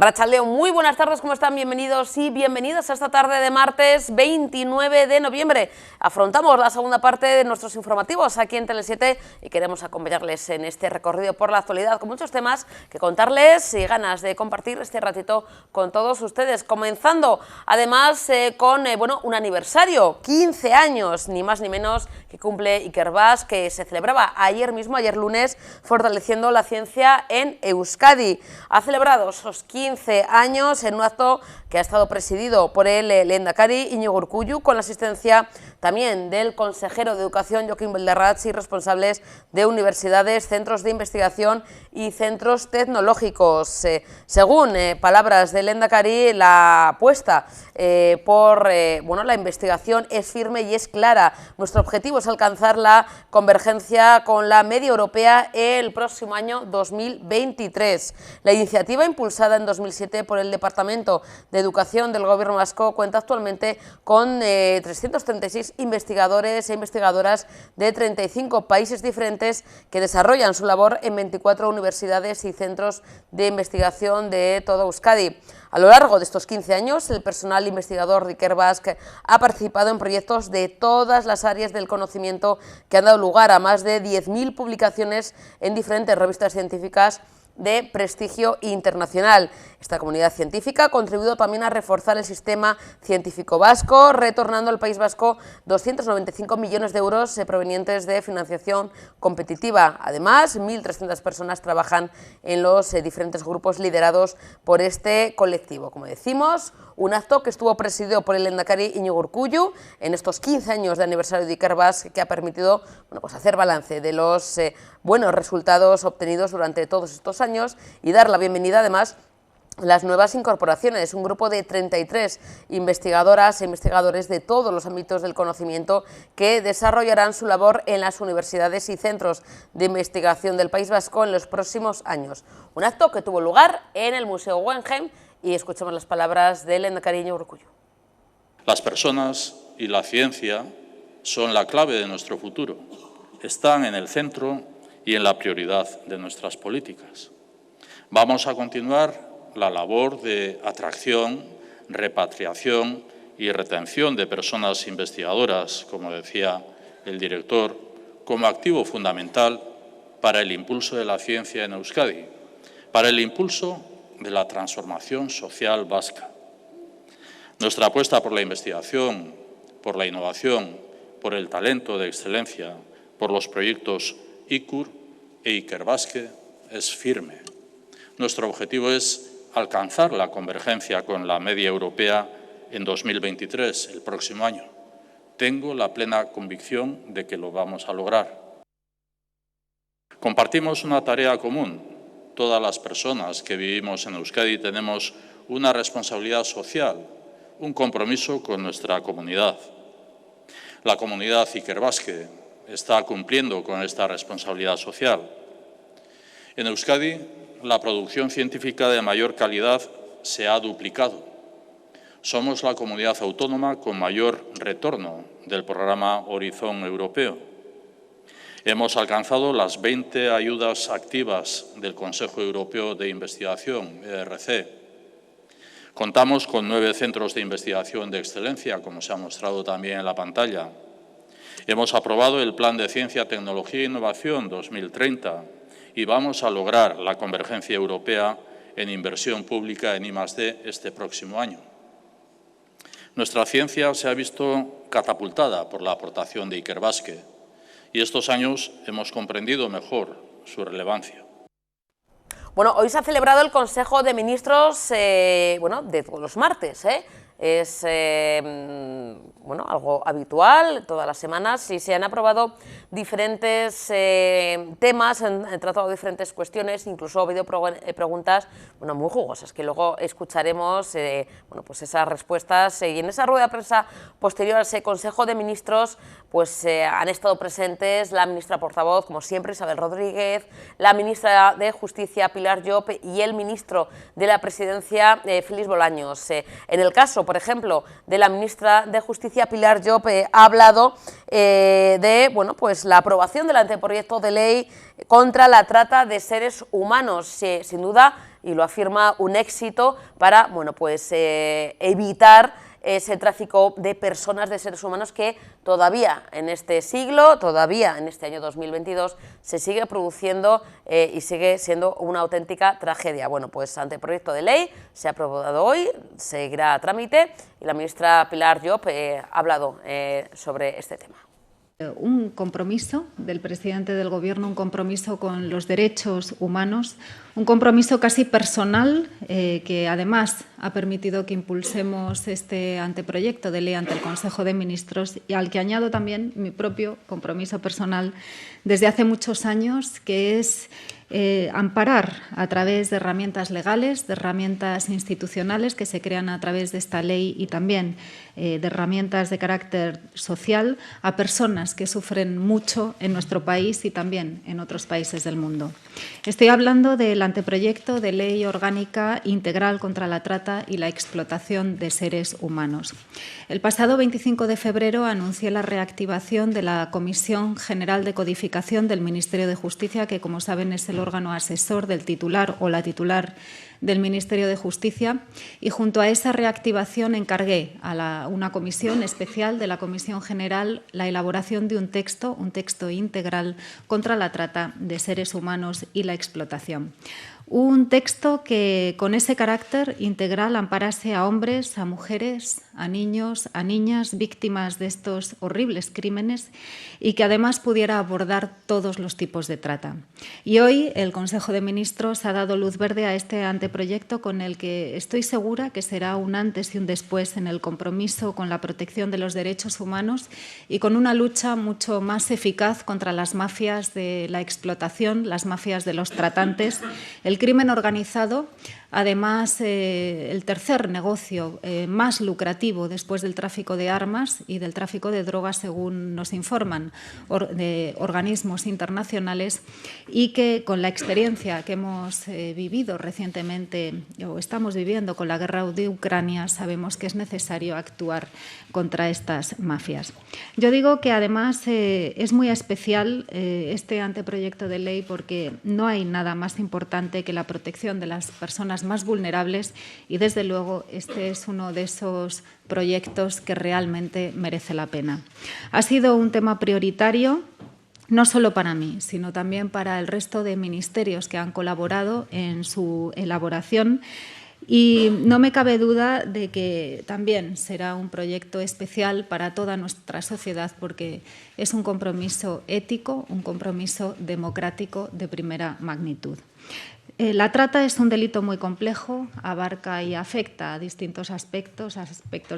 Arratsaldeon, muy buenas tardes, ¿cómo están? Bienvenidos y bienvenidas a esta tarde de martes 29 de noviembre. Afrontamos la segunda parte de nuestros informativos aquí en Tele7 y queremos acompañarles en este recorrido por la actualidad con muchos temas que contarles y ganas de compartir este ratito con todos ustedes. Comenzando además con un aniversario, 15 años, ni más ni menos, que cumple Ikerbasque, que se celebraba ayer mismo, ayer lunes, fortaleciendo la ciencia en Euskadi. Ha celebrado esos 15 años en un acto que ha estado presidido por el lehendakari Iñigo Urkullu, con la asistencia también del consejero de Educación Jokin Bildarratz y responsables de universidades, centros de investigación y centros tecnológicos. Según palabras del lehendakari, la apuesta por la investigación es firme y es clara. Nuestro objetivo es alcanzar la convergencia con la media europea el próximo año 2023. La iniciativa, impulsada en 2007 por el Departamento de Educación del Gobierno vasco, cuenta actualmente con 336 investigadores e investigadoras de 35 países diferentes que desarrollan su labor en 24 universidades y centros de investigación de toda Euskadi. A lo largo de estos 15 años, el personal investigador de Ikerbasque ha participado en proyectos de todas las áreas del conocimiento que han dado lugar a más de 10.000 publicaciones en diferentes revistas científicas de prestigio internacional. Esta comunidad científica ha contribuido también a reforzar el sistema científico vasco, retornando al País Vasco 295 millones de euros provenientes de financiación competitiva. Además, 1.300 personas trabajan en los diferentes grupos liderados por este colectivo. Como decimos, un acto que estuvo presidido por el lehendakari Iñigo Urkullu en estos 15 años de aniversario de Ikerbasque, que ha permitido hacer balance de los buenos resultados obtenidos durante todos estos años y dar la bienvenida además a las nuevas incorporaciones, un grupo de 33 investigadoras e investigadores de todos los ámbitos del conocimiento que desarrollarán su labor en las universidades y centros de investigación del País Vasco en los próximos años. Un acto que tuvo lugar en el Museo Guggenheim y escuchamos las palabras del lehendakari Iñigo Urkullu. Las personas y la ciencia son la clave de nuestro futuro, están en el centro y en la prioridad de nuestras políticas. Vamos a continuar la labor de atracción, repatriación y retención de personas investigadoras, como decía el director, como activo fundamental para el impulso de la ciencia en Euskadi, para el impulso de la transformación social vasca. Nuestra apuesta por la investigación, por la innovación, por el talento de excelencia, por los proyectos ICUR e Ikerbasque es firme. Nuestro objetivo es alcanzar la convergencia con la media europea en 2023, el próximo año. Tengo la plena convicción de que lo vamos a lograr. Compartimos una tarea común. Todas las personas que vivimos en Euskadi tenemos una responsabilidad social, un compromiso con nuestra comunidad. La comunidad Ikerbasque está cumpliendo con esta responsabilidad social. En Euskadi, la producción científica de mayor calidad se ha duplicado. Somos la comunidad autónoma con mayor retorno del programa Horizon Europeo. Hemos alcanzado las 20 ayudas activas del Consejo Europeo de Investigación, ERC. Contamos con 9 centros de investigación de excelencia, como se ha mostrado también en la pantalla. Hemos aprobado el Plan de Ciencia, Tecnología e Innovación 2030 y vamos a lograr la convergencia europea en inversión pública en I+D este próximo año. Nuestra ciencia se ha visto catapultada por la aportación de Ikerbasque y estos años hemos comprendido mejor su relevancia. Bueno, hoy se ha celebrado el Consejo de Ministros de todos los martes, Es algo habitual todas las semanas y se han aprobado diferentes temas, han tratado diferentes cuestiones, incluso ha habido preguntas muy jugosas que luego escucharemos esas respuestas y en esa rueda de prensa posterior a ese Consejo de Ministros han estado presentes la ministra portavoz, como siempre, Isabel Rodríguez, la ministra de Justicia, Pilar Llop, y el ministro de la Presidencia, Félix Bolaños. En el caso, por ejemplo, de la ministra de Justicia, Pilar Llop, ha hablado de la aprobación del anteproyecto de ley contra la trata de seres humanos. Sin duda, y lo afirma, un éxito para, bueno, pues, evitar ese tráfico de personas, de seres humanos, que todavía en este siglo, todavía en este año 2022, se sigue produciendo y sigue siendo una auténtica tragedia. Bueno, pues anteproyecto de ley se ha aprobado hoy, seguirá a trámite y la ministra Pilar Llop ha hablado sobre este tema. Un compromiso del presidente del Gobierno, un compromiso con los derechos humanos, un compromiso casi personal que además ha permitido que impulsemos este anteproyecto de ley ante el Consejo de Ministros y al que añado también mi propio compromiso personal desde hace muchos años, que es amparar a través de herramientas legales, de herramientas institucionales que se crean a través de esta ley y también de herramientas de carácter social a personas que sufren mucho en nuestro país y también en otros países del mundo. Estoy hablando del anteproyecto de ley orgánica integral contra la trata y la explotación de seres humanos. El pasado 25 de febrero anuncié la reactivación de la Comisión General de Codificación del Ministerio de Justicia, que, como saben, es el órgano asesor del titular o la titular del Ministerio de Justicia, y junto a esa reactivación encargué a una comisión especial de la Comisión General la elaboración de un texto integral contra la trata de seres humanos y la explotación. Un texto que con ese carácter integral amparase a hombres, a mujeres, a niños, a niñas víctimas de estos horribles crímenes y que además pudiera abordar todos los tipos de trata. Y hoy el Consejo de Ministros ha dado luz verde a este anteproyecto con el que estoy segura que será un antes y un después en el compromiso con la protección de los derechos humanos y con una lucha mucho más eficaz contra las mafias de la explotación, las mafias de los tratantes, el crimen organizado. Además, el tercer negocio más lucrativo después del tráfico de armas y del tráfico de drogas, según nos informan de organismos internacionales, y que con la experiencia que hemos vivido recientemente o estamos viviendo con la guerra de Ucrania, sabemos que es necesario actuar contra estas mafias. Yo digo que además es muy especial este anteproyecto de ley porque no hay nada más importante que la protección de las personas más vulnerables y, desde luego, este es uno de esos proyectos que realmente merece la pena. Ha sido un tema prioritario no solo para mí, sino también para el resto de ministerios que han colaborado en su elaboración. Y no me cabe duda de que también será un proyecto especial para toda nuestra sociedad porque es un compromiso ético, un compromiso democrático de primera magnitud. La trata es un delito muy complejo, abarca y afecta a distintos aspectos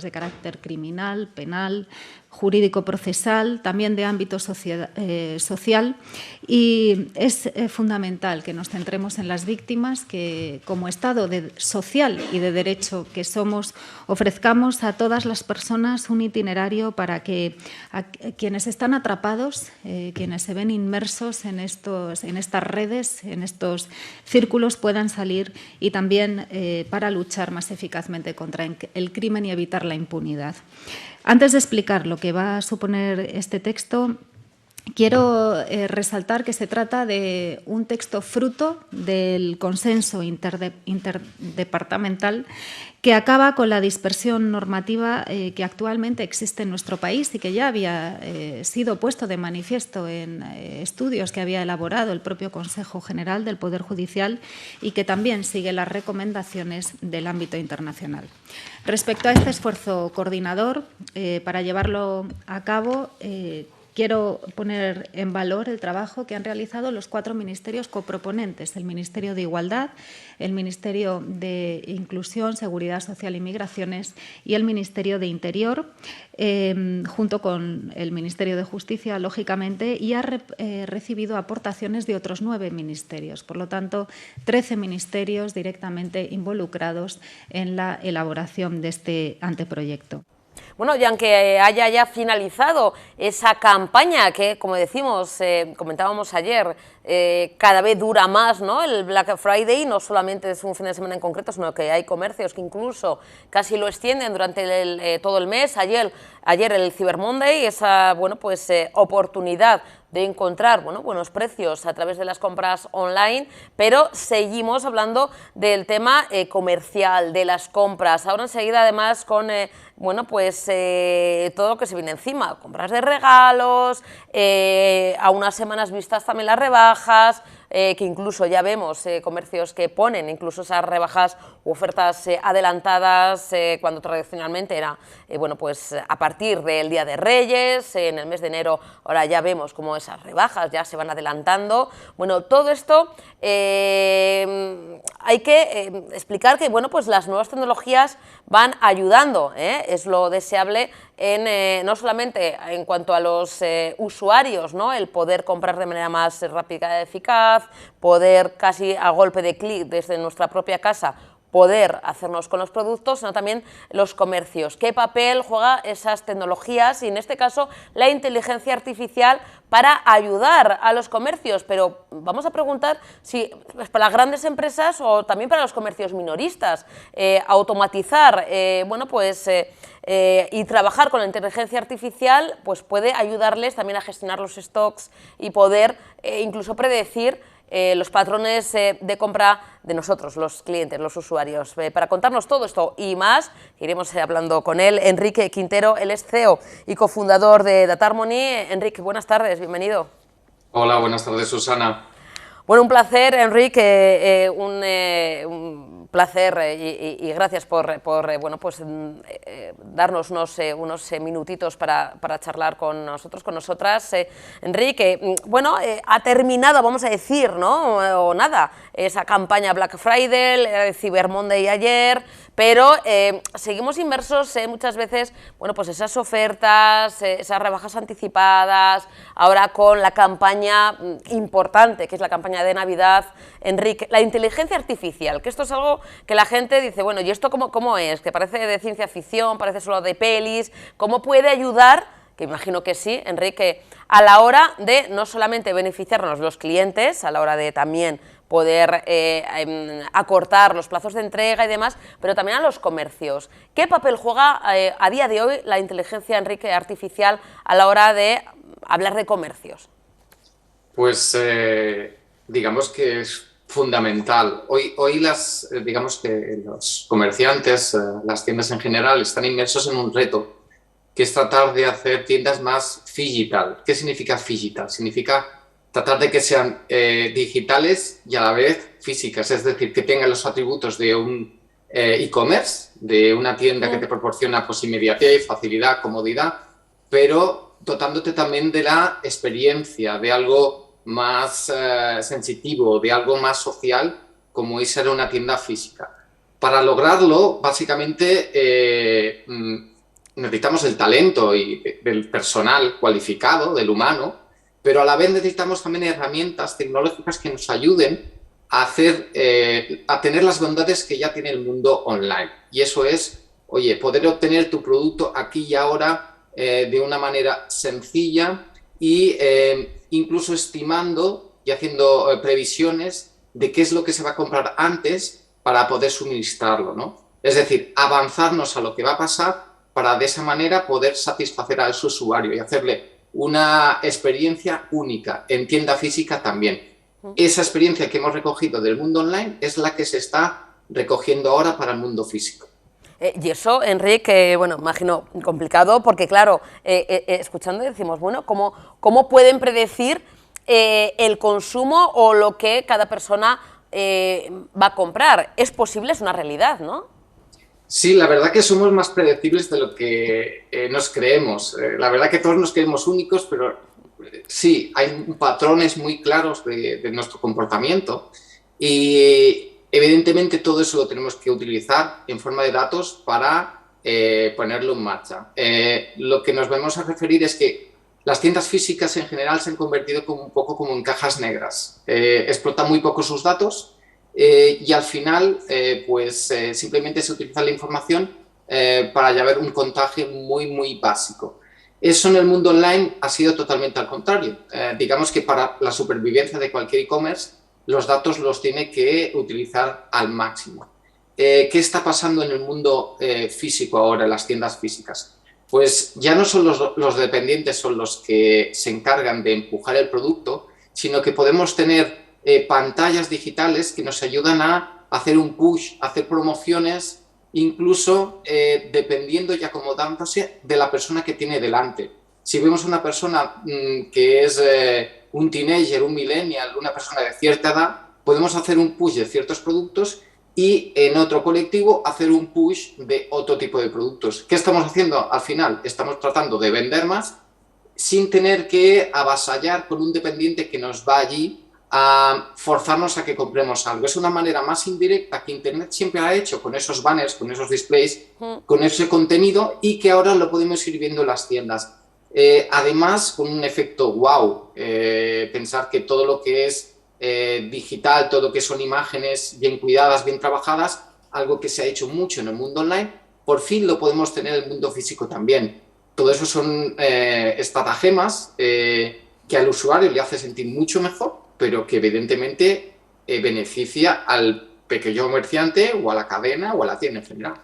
de carácter criminal, penal, jurídico-procesal, también de ámbito social, y es fundamental que nos centremos en las víctimas, que como Estado social y de derecho que somos, ofrezcamos a todas las personas un itinerario para que quienes están atrapados, quienes se ven inmersos en estas redes, en estos círculos, puedan salir y también para luchar más eficazmente contra el crimen y evitar la impunidad. Antes de explicar lo que va a suponer este texto, quiero resaltar que se trata de un texto fruto del consenso interdepartamental que acaba con la dispersión normativa que actualmente existe en nuestro país y que ya había sido puesto de manifiesto en estudios que había elaborado el propio Consejo General del Poder Judicial y que también sigue las recomendaciones del ámbito internacional. Respecto a este esfuerzo coordinador, para llevarlo a cabo, quiero poner en valor el trabajo que han realizado los 4 ministerios coproponentes, el Ministerio de Igualdad, el Ministerio de Inclusión, Seguridad Social y Migraciones y el Ministerio de Interior, junto con el Ministerio de Justicia, lógicamente, y ha recibido aportaciones de otros 9 ministerios. Por lo tanto, 13 ministerios directamente involucrados en la elaboración de este anteproyecto. Bueno, y aunque haya ya finalizado esa campaña que, como decimos, comentábamos ayer, cada vez dura más, ¿no? El Black Friday no solamente es un fin de semana en concreto, sino que hay comercios que incluso casi lo extienden durante todo el mes. Ayer el Cyber Monday, esa oportunidad de encontrar buenos precios a través de las compras online, pero seguimos hablando del tema comercial, de las compras. Ahora enseguida, además, con todo lo que se viene encima, compras de regalos, a unas semanas vistas también las rebajas, que incluso ya vemos comercios que ponen incluso esas rebajas u ofertas adelantadas cuando tradicionalmente era a partir del Día de Reyes, en el mes de enero. Ahora ya vemos cómo esas rebajas ya se van adelantando. Bueno, todo esto hay que explicar que las nuevas tecnologías van ayudando, es lo deseable no solamente en cuanto a los usuarios, ¿no? El poder comprar de manera más rápida y eficaz, poder casi a golpe de clic desde nuestra propia casa poder hacernos con los productos, sino también los comercios. ¿Qué papel juega esas tecnologías y en este caso la inteligencia artificial para ayudar a los comercios? Pero vamos a preguntar si para las grandes empresas o también para los comercios minoristas, automatizar y trabajar con la inteligencia artificial puede ayudarles también a gestionar los stocks y poder incluso predecir los patrones de compra de nosotros, los clientes, los usuarios. Para contarnos todo esto y más, iremos hablando con él, Enrique Quintero. Él es CEO y cofundador de Data Harmony. Enrique, buenas tardes, bienvenido. Hola, buenas tardes, Susana. Bueno, un placer, Enrique, un placer y gracias por darnos unos minutitos para charlar con nosotros, con nosotras. Enrique, ha terminado, vamos a decir, ¿no? O nada, esa campaña Black Friday, Cyber Monday ayer, pero seguimos inmersos muchas veces, esas ofertas, esas rebajas anticipadas, ahora con la campaña importante, que es la campaña de Navidad. Enrique, la inteligencia artificial, que esto es algo que la gente dice, ¿y esto cómo es? Que parece de ciencia ficción, parece solo de pelis. ¿Cómo puede ayudar? Que imagino que sí, Enrique, a la hora de no solamente beneficiarnos los clientes, a la hora de también poder acortar los plazos de entrega y demás, pero también a los comercios. ¿Qué papel juega a día de hoy la inteligencia, Enrique, artificial a la hora de hablar de comercios? Pues digamos que es fundamental. Hoy digamos que los comerciantes, las tiendas en general, están inmersos en un reto, que es tratar de hacer tiendas más phygital. ¿Qué significa phygital? Significa tratar de que sean digitales y a la vez físicas, es decir, que tengan los atributos de un e-commerce, de una tienda que te proporciona inmediatez, facilidad, comodidad, pero dotándote también de la experiencia, de algo más sensitivo, de algo más social, como es ser una tienda física. Para lograrlo, básicamente, necesitamos el talento del personal cualificado, del humano, pero a la vez necesitamos también herramientas tecnológicas que nos ayuden a tener las bondades que ya tiene el mundo online. Y eso es, poder obtener tu producto aquí y ahora de una manera sencilla y incluso estimando y haciendo previsiones de qué es lo que se va a comprar antes para poder suministrarlo, ¿no? Es decir, avanzarnos a lo que va a pasar para de esa manera poder satisfacer a ese usuario y hacerle una experiencia única, en tienda física también. Esa experiencia que hemos recogido del mundo online es la que se está recogiendo ahora para el mundo físico. Y eso, Enrique, imagino complicado, porque claro, escuchando decimos, ¿cómo pueden predecir el consumo o lo que cada persona va a comprar? Es posible, es una realidad, ¿no? Sí, la verdad que somos más predecibles de lo que nos creemos. La verdad que todos nos creemos únicos, pero sí, hay patrones muy claros de nuestro comportamiento y evidentemente todo eso lo tenemos que utilizar en forma de datos para ponerlo en marcha. Lo que nos vamos a referir es que las tiendas físicas en general se han convertido un poco como en cajas negras. Explotan muy poco sus datos y al final simplemente se utiliza la información para llevar un contagio muy básico. Eso en el mundo online ha sido totalmente al contrario. Digamos que para la supervivencia de cualquier e-commerce, los datos los tiene que utilizar al máximo. ¿Qué está pasando en el mundo físico ahora, en las tiendas físicas? Pues ya no son los dependientes son los que se encargan de empujar el producto, sino que podemos tener pantallas digitales que nos ayudan a hacer un push, a hacer promociones, incluso dependiendo y acomodándose de la persona que tiene delante. Si vemos una persona que es un teenager, un millennial, una persona de cierta edad, podemos hacer un push de ciertos productos y en otro colectivo hacer un push de otro tipo de productos. ¿Qué estamos haciendo al final? Estamos tratando de vender más sin tener que avasallar con un dependiente que nos va allí a forzarnos a que compremos algo. Es una manera más indirecta que Internet siempre ha hecho con esos banners, con esos displays, con ese contenido y que ahora lo podemos ir viendo en las tiendas. Además, con un efecto wow, pensar que todo lo que es digital, todo lo que son imágenes bien cuidadas, bien trabajadas, algo que se ha hecho mucho en el mundo online, por fin lo podemos tener en el mundo físico también. Todo eso son estratagemas que al usuario le hace sentir mucho mejor, pero que evidentemente beneficia al pequeño comerciante o a la cadena o a la tienda en general.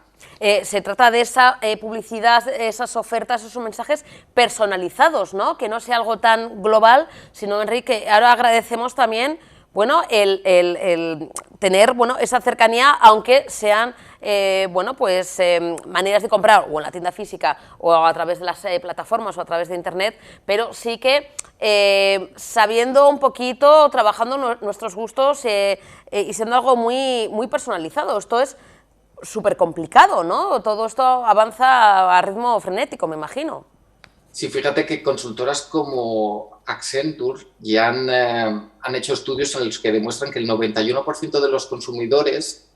Se trata de esa publicidad, esas ofertas, esos mensajes personalizados, ¿no? Que no sea algo tan global, sino, Enrique, ahora agradecemos también, bueno, el tener, bueno, esa cercanía, aunque sean, bueno, pues maneras de comprar o en la tienda física o a través de las plataformas o a través de Internet, pero sí que sabiendo un poquito, trabajando nuestros gustos y siendo algo muy personalizado. Esto es súper complicado, ¿no? Todo esto avanza a ritmo frenético, me imagino. Sí, fíjate que consultoras como Accenture ya han hecho estudios en los que demuestran que el 91% de los consumidores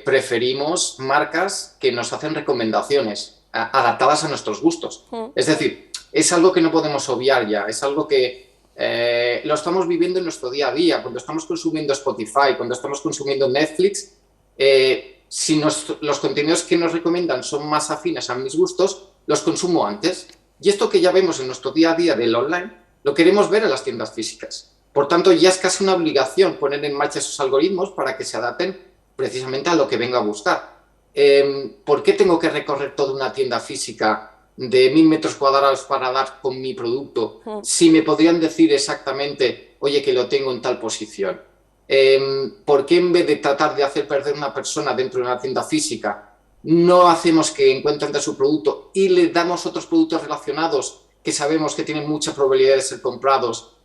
preferimos marcas que nos hacen recomendaciones adaptadas a nuestros gustos. Es decir, es algo que no podemos obviar ya, es algo que lo estamos viviendo en nuestro día a día, cuando estamos consumiendo Spotify, cuando estamos consumiendo Netflix. Si los contenidos que nos recomiendan son más afines a mis gustos, los consumo antes. Y esto que ya vemos en nuestro día a día del online, lo queremos ver en las tiendas físicas. Por tanto, ya es casi una obligación poner en marcha esos algoritmos para que se adapten precisamente a lo que vengo a buscar. ¿Por qué tengo que recorrer toda una tienda física de 1000 metros cuadrados para dar con mi producto si me podrían decir exactamente, oye, que lo tengo en tal posición? ¿Por qué en vez de tratar de hacer perder a una persona dentro de una tienda física, no hacemos que encuentre entre su producto y le damos otros productos relacionados que sabemos que tienen mucha probabilidad de ser comprados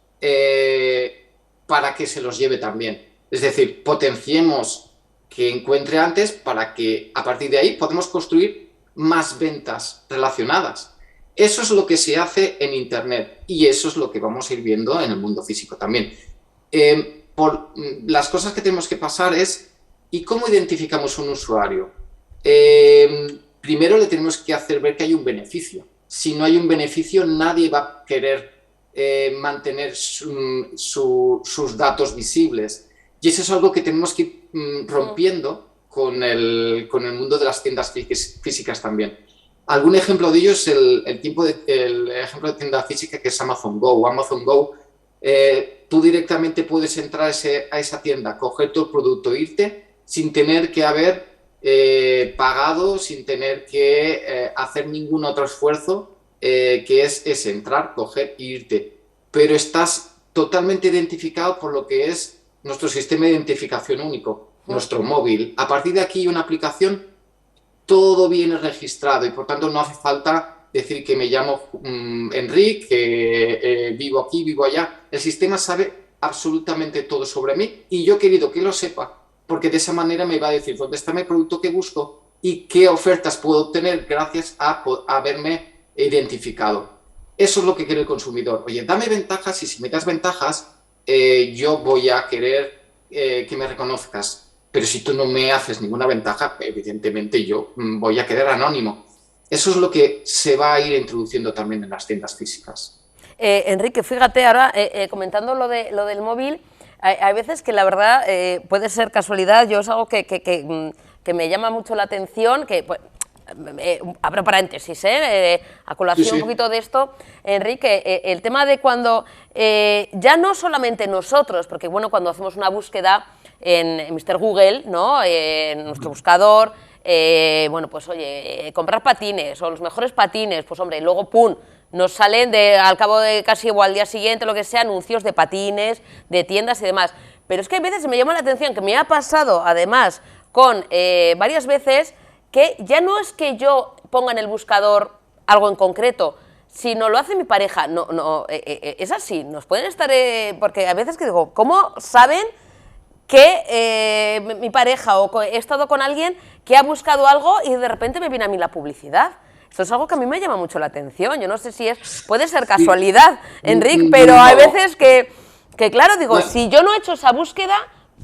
para que se los lleve también? Es decir, potenciemos que encuentre antes para que a partir de ahí podamos construir más ventas relacionadas. Eso es lo que se hace en Internet y eso es lo que vamos a ir viendo en el mundo físico también. Por las cosas que tenemos que pasar es, ¿y cómo identificamos un usuario? Primero le tenemos que hacer ver que hay un beneficio. Si no hay un beneficio, nadie va a querer mantener sus datos visibles. Y eso es algo que tenemos que ir rompiendo con el mundo de las tiendas físicas también. Algún ejemplo de ello es el ejemplo de tienda física que es Amazon Go. Amazon Go, tú directamente puedes entrar a esa tienda, coger tu producto e irte sin tener que haber pagado, sin tener que hacer ningún otro esfuerzo, que es entrar, coger e irte. Pero estás totalmente identificado por lo que es nuestro sistema de identificación único, nuestro móvil. A partir de aquí, una aplicación, todo viene registrado y por tanto no hace falta decir que me llamo Enrique, que vivo aquí, vivo allá. El sistema sabe absolutamente todo sobre mí y yo he querido que lo sepa porque de esa manera me va a decir dónde está mi producto que busco y qué ofertas puedo obtener gracias a haberme identificado. Eso es lo que quiere el consumidor. Oye, dame ventajas y si me das ventajas, yo voy a querer que me reconozcas. Pero si tú no me haces ninguna ventaja, evidentemente yo voy a quedar anónimo. Eso es lo que se va a ir introduciendo también en las tiendas físicas. Enrique, fíjate, ahora comentando lo del móvil, hay veces que la verdad puede ser casualidad, yo es algo que me llama mucho la atención, que pues, abro paréntesis, a colación Sí. un poquito de esto, Enrique, el tema de cuando ya no solamente nosotros, porque bueno, cuando hacemos una búsqueda en Mr. Google, ¿no? En nuestro buscador, bueno, pues oye, comprar patines o los mejores patines, pues hombre, luego ¡pum! Nos salen al cabo de casi o al día siguiente, lo que sea, anuncios de patines, de tiendas y demás. Pero es que a veces me llama la atención, que me ha pasado además con varias veces, que ya no es que yo ponga en el buscador algo en concreto, sino lo hace mi pareja. No, es así, nos pueden estar... porque a veces que digo, ¿cómo saben que mi pareja o he estado con alguien que ha buscado algo y de repente me viene a mí la publicidad? Esto es algo que a mí me llama mucho la atención. Yo no sé si puede ser casualidad, Enric, pero hay veces que claro, digo, si yo no he hecho esa búsqueda,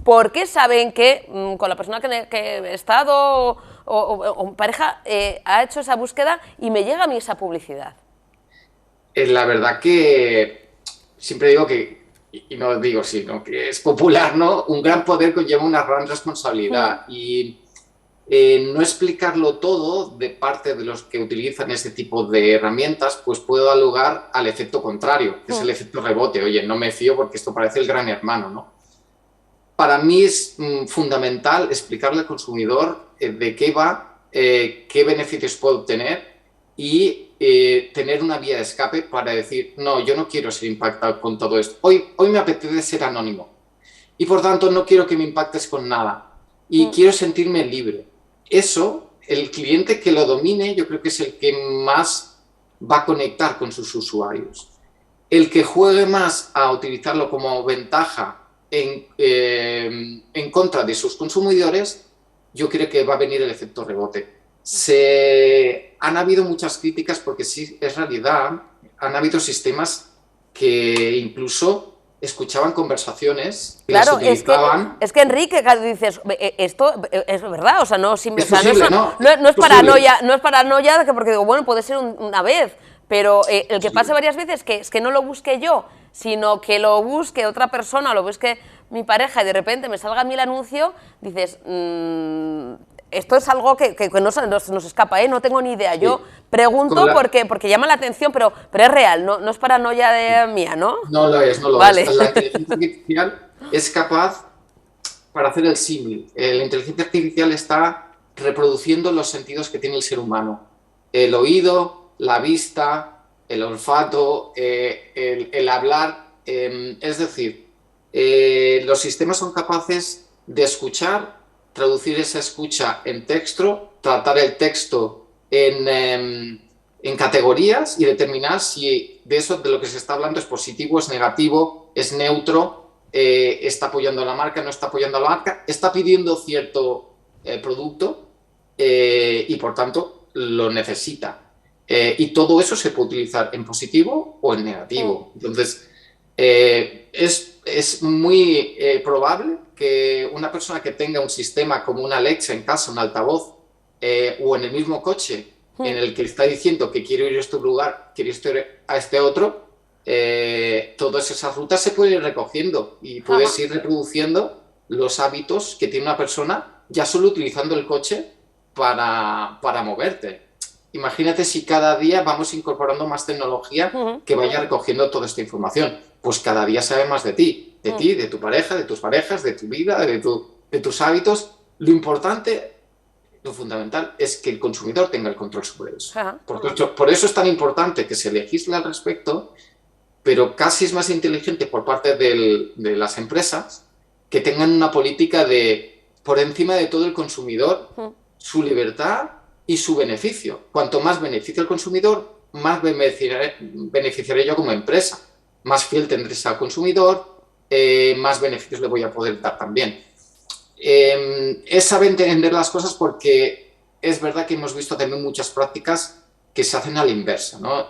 ¿por qué saben que con la persona que he estado o pareja ha hecho esa búsqueda y me llega a mí esa publicidad? La verdad que siempre digo que, y no digo sino que es popular, ¿no? Un gran poder conlleva una gran responsabilidad. Y no explicarlo todo de parte de los que utilizan ese tipo de herramientas, pues puede dar lugar al efecto contrario, que es el efecto rebote. Oye, no me fío porque esto parece el gran hermano, ¿no? Para mí es fundamental explicarle al consumidor de qué va, qué beneficios puede obtener y tener una vía de escape para decir, no, yo no quiero ser impactado con todo esto. Hoy me apetece ser anónimo y por tanto no quiero que me impactes con nada y quiero sentirme libre. Eso, el cliente que lo domine, yo creo que es el que más va a conectar con sus usuarios. El que juegue más a utilizarlo como ventaja en contra de sus consumidores, yo creo que va a venir el efecto rebote. Han habido muchas críticas porque sí, es realidad, han habido sistemas que incluso escuchaban conversaciones y claro, las utilizaban. es que Enrique, dices, esto es verdad, o sea, no, Es posible, no es paranoia, no es paranoia, porque digo, bueno, puede ser una vez, pero el que pase varias veces, que es que no lo busque yo, sino que lo busque otra persona, lo busque mi pareja y de repente me salga a mí el anuncio, dices, esto es algo que no se nos escapa, no tengo ni idea. Yo pregunto porque llama la atención, pero es real, no es paranoia mía, ¿no? No lo es, no lo vale. es. La inteligencia artificial es capaz, para hacer el símil, la inteligencia artificial está reproduciendo los sentidos que tiene el ser humano. El oído, la vista, el olfato, el hablar. Es decir, los sistemas son capaces de escuchar, traducir esa escucha en texto, tratar el texto en categorías y determinar si de eso de lo que se está hablando es positivo, es negativo, es neutro, está apoyando a la marca, no está apoyando a la marca, está pidiendo cierto producto y por tanto lo necesita. Y todo eso se puede utilizar en positivo o en negativo. Entonces, es muy probable que una persona que tenga un sistema como una Alexa en casa, un altavoz, o en el mismo coche en el que está diciendo que quiero ir a este lugar, quiero ir a este otro, todas esas rutas se pueden ir recogiendo y puedes ir reproduciendo los hábitos que tiene una persona ya solo utilizando el coche para moverte. Imagínate si cada día vamos incorporando más tecnología que vaya recogiendo toda esta información. Pues cada día sabe más de ti, de tu pareja, de tus parejas, de tu vida, de tus hábitos. Lo importante, lo fundamental, es que el consumidor tenga el control sobre eso. Por eso es tan importante que se legisle al respecto, pero casi es más inteligente por parte de las empresas que tengan una política de, por encima de todo el consumidor, su libertad y su beneficio. Cuanto más beneficie el consumidor, más beneficiaré yo como empresa. Más fiel tendré al consumidor, más beneficios le voy a poder dar también. Es saber entender las cosas porque es verdad que hemos visto también muchas prácticas que se hacen a la inversa, ¿no?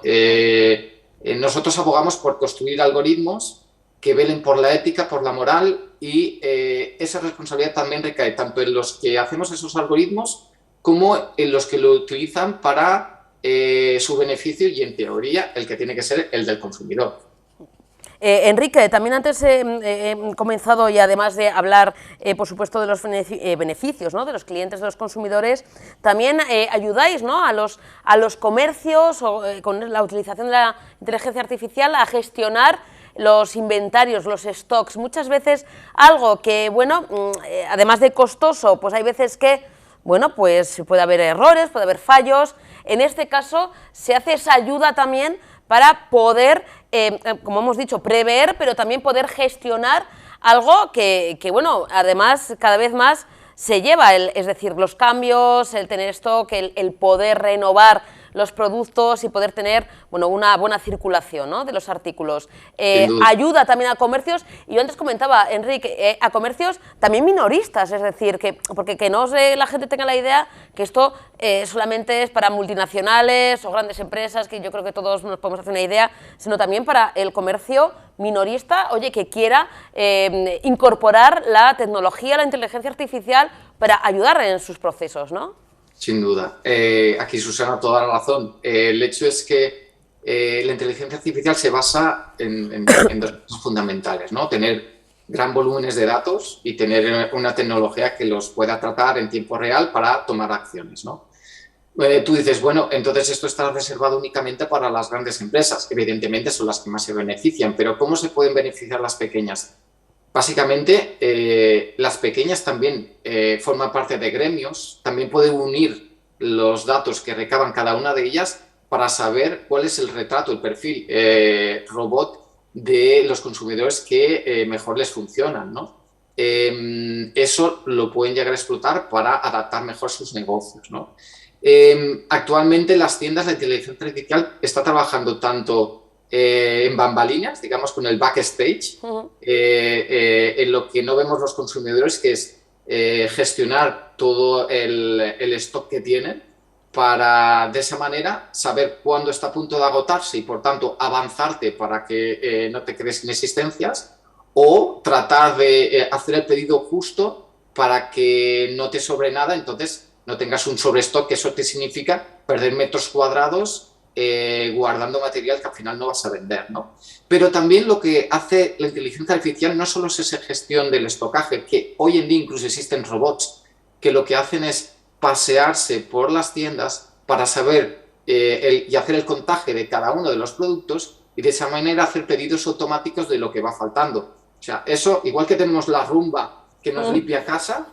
Nosotros abogamos por construir algoritmos que velen por la ética, por la moral y esa responsabilidad también recae tanto en los que hacemos esos algoritmos como en los que lo utilizan para su beneficio y, en teoría, el que tiene que ser el del consumidor. Enrique, también antes he comenzado, y además de hablar, por supuesto, de los beneficios, ¿no?, de los clientes, de los consumidores, también ayudáis, ¿no?, a los comercios con la utilización de la inteligencia artificial a gestionar los inventarios, los stocks. Muchas veces algo que, bueno, además de costoso, pues hay veces que, bueno, pues puede haber errores, puede haber fallos. En este caso se hace esa ayuda también para poder, como hemos dicho, prever, pero también poder gestionar algo que bueno, además cada vez más se lleva, es decir, los cambios, el tener stock, el poder renovar los productos y poder tener, bueno, una buena circulación, ¿no?, de los artículos. Ayuda también a comercios, y yo antes comentaba, Enrique, a comercios también minoristas, es decir, porque que no la gente tenga la idea que esto solamente es para multinacionales o grandes empresas, que yo creo que todos nos podemos hacer una idea, sino también para el comercio minorista, oye, que quiera incorporar la tecnología, la inteligencia artificial para ayudar en sus procesos, ¿no? Sin duda. Aquí Susana, toda la razón. El hecho es que la inteligencia artificial se basa en dos cosas fundamentales, ¿no? Tener gran volúmenes de datos y tener una tecnología que los pueda tratar en tiempo real para tomar acciones, ¿no? Tú dices, bueno, entonces esto está reservado únicamente para las grandes empresas. Evidentemente son las que más se benefician, pero ¿cómo se pueden beneficiar las pequeñas? Básicamente, las pequeñas también forman parte de gremios, también pueden unir los datos que recaban cada una de ellas para saber cuál es el retrato, el perfil robot de los consumidores que mejor les funcionan, ¿no? Eso lo pueden llegar a explotar para adaptar mejor sus negocios, ¿no? Actualmente las tiendas de inteligencia artificial está trabajando tanto en bambalinas, digamos, con el backstage, en lo que no vemos los consumidores, que es gestionar todo el stock que tienen para, de esa manera, saber cuándo está a punto de agotarse y, por tanto, avanzarte para que no te quedes sin existencias, o tratar de hacer el pedido justo para que no te sobre nada, entonces no tengas un sobrestock, que eso te significa perder metros cuadrados guardando material que al final no vas a vender, ¿no? Pero también lo que hace la inteligencia artificial no solo es esa gestión del estocaje, que hoy en día incluso existen robots que lo que hacen es pasearse por las tiendas para saber y hacer el contaje de cada uno de los productos y de esa manera hacer pedidos automáticos de lo que va faltando. O sea, eso, igual que tenemos la Rumba que nos limpia casa,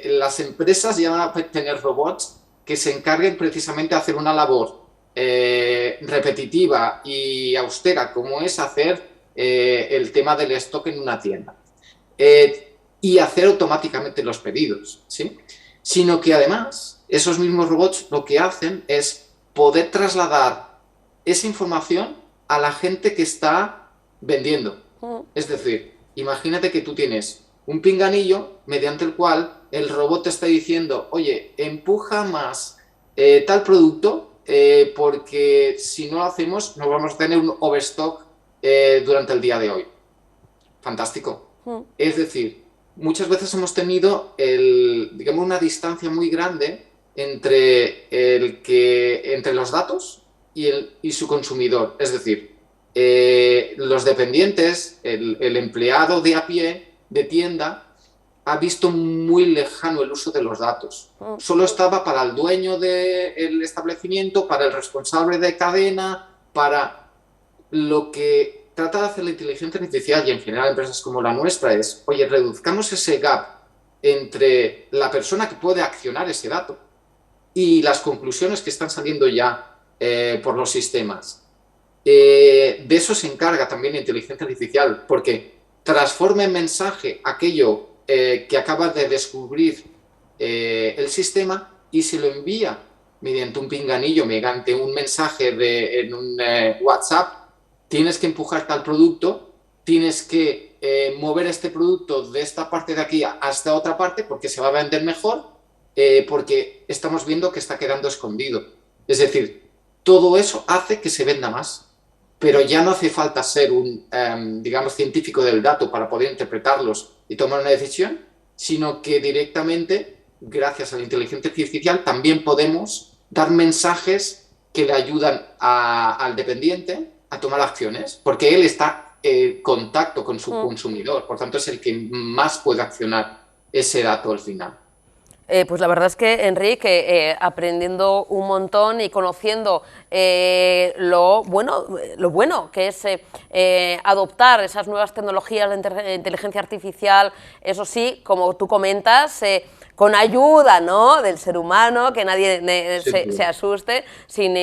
las empresas ya van a tener robots que se encarguen precisamente de hacer una labor repetitiva y austera, como es hacer el tema del stock en una tienda y hacer automáticamente los pedidos, ¿sí? Sino que además esos mismos robots lo que hacen es poder trasladar esa información a la gente que está vendiendo. Es decir, imagínate que tú tienes un pinganillo mediante el cual el robot te está diciendo, oye, empuja más tal producto, porque si no lo hacemos nos vamos a tener un overstock durante el día de hoy. Fantástico. Es decir, muchas veces hemos tenido digamos, una distancia muy grande entre los datos y su consumidor. Es decir, los dependientes, el empleado de a pie de tienda ha visto muy lejano el uso de los datos. Solo estaba para el dueño del establecimiento, para el responsable de cadena, para lo que trata de hacer la inteligencia artificial y en general empresas como la nuestra es, oye, reduzcamos ese gap entre la persona que puede accionar ese dato y las conclusiones que están saliendo ya por los sistemas. De eso se encarga también la inteligencia artificial, porque transforma en mensaje aquello que acaba de descubrir el sistema y se lo envía mediante un pinganillo, mediante un mensaje en un WhatsApp. Tienes que empujar tal producto, tienes que mover este producto de esta parte de aquí a esta otra parte porque se va a vender mejor, porque estamos viendo que está quedando escondido. Es decir, todo eso hace que se venda más. Pero ya no hace falta ser un, digamos, científico del dato para poder interpretarlos y tomar una decisión, sino que directamente, gracias a la inteligencia artificial, también podemos dar mensajes que le ayudan al dependiente a tomar acciones, porque él está contacto con su consumidor, por tanto es el que más puede accionar ese dato al final. Pues la verdad es que, Enrique, aprendiendo un montón y conociendo lo bueno que es adoptar esas nuevas tecnologías de inteligencia artificial, eso sí, como tú comentas, con ayuda, ¿no?, del ser humano, que nadie se asuste, sin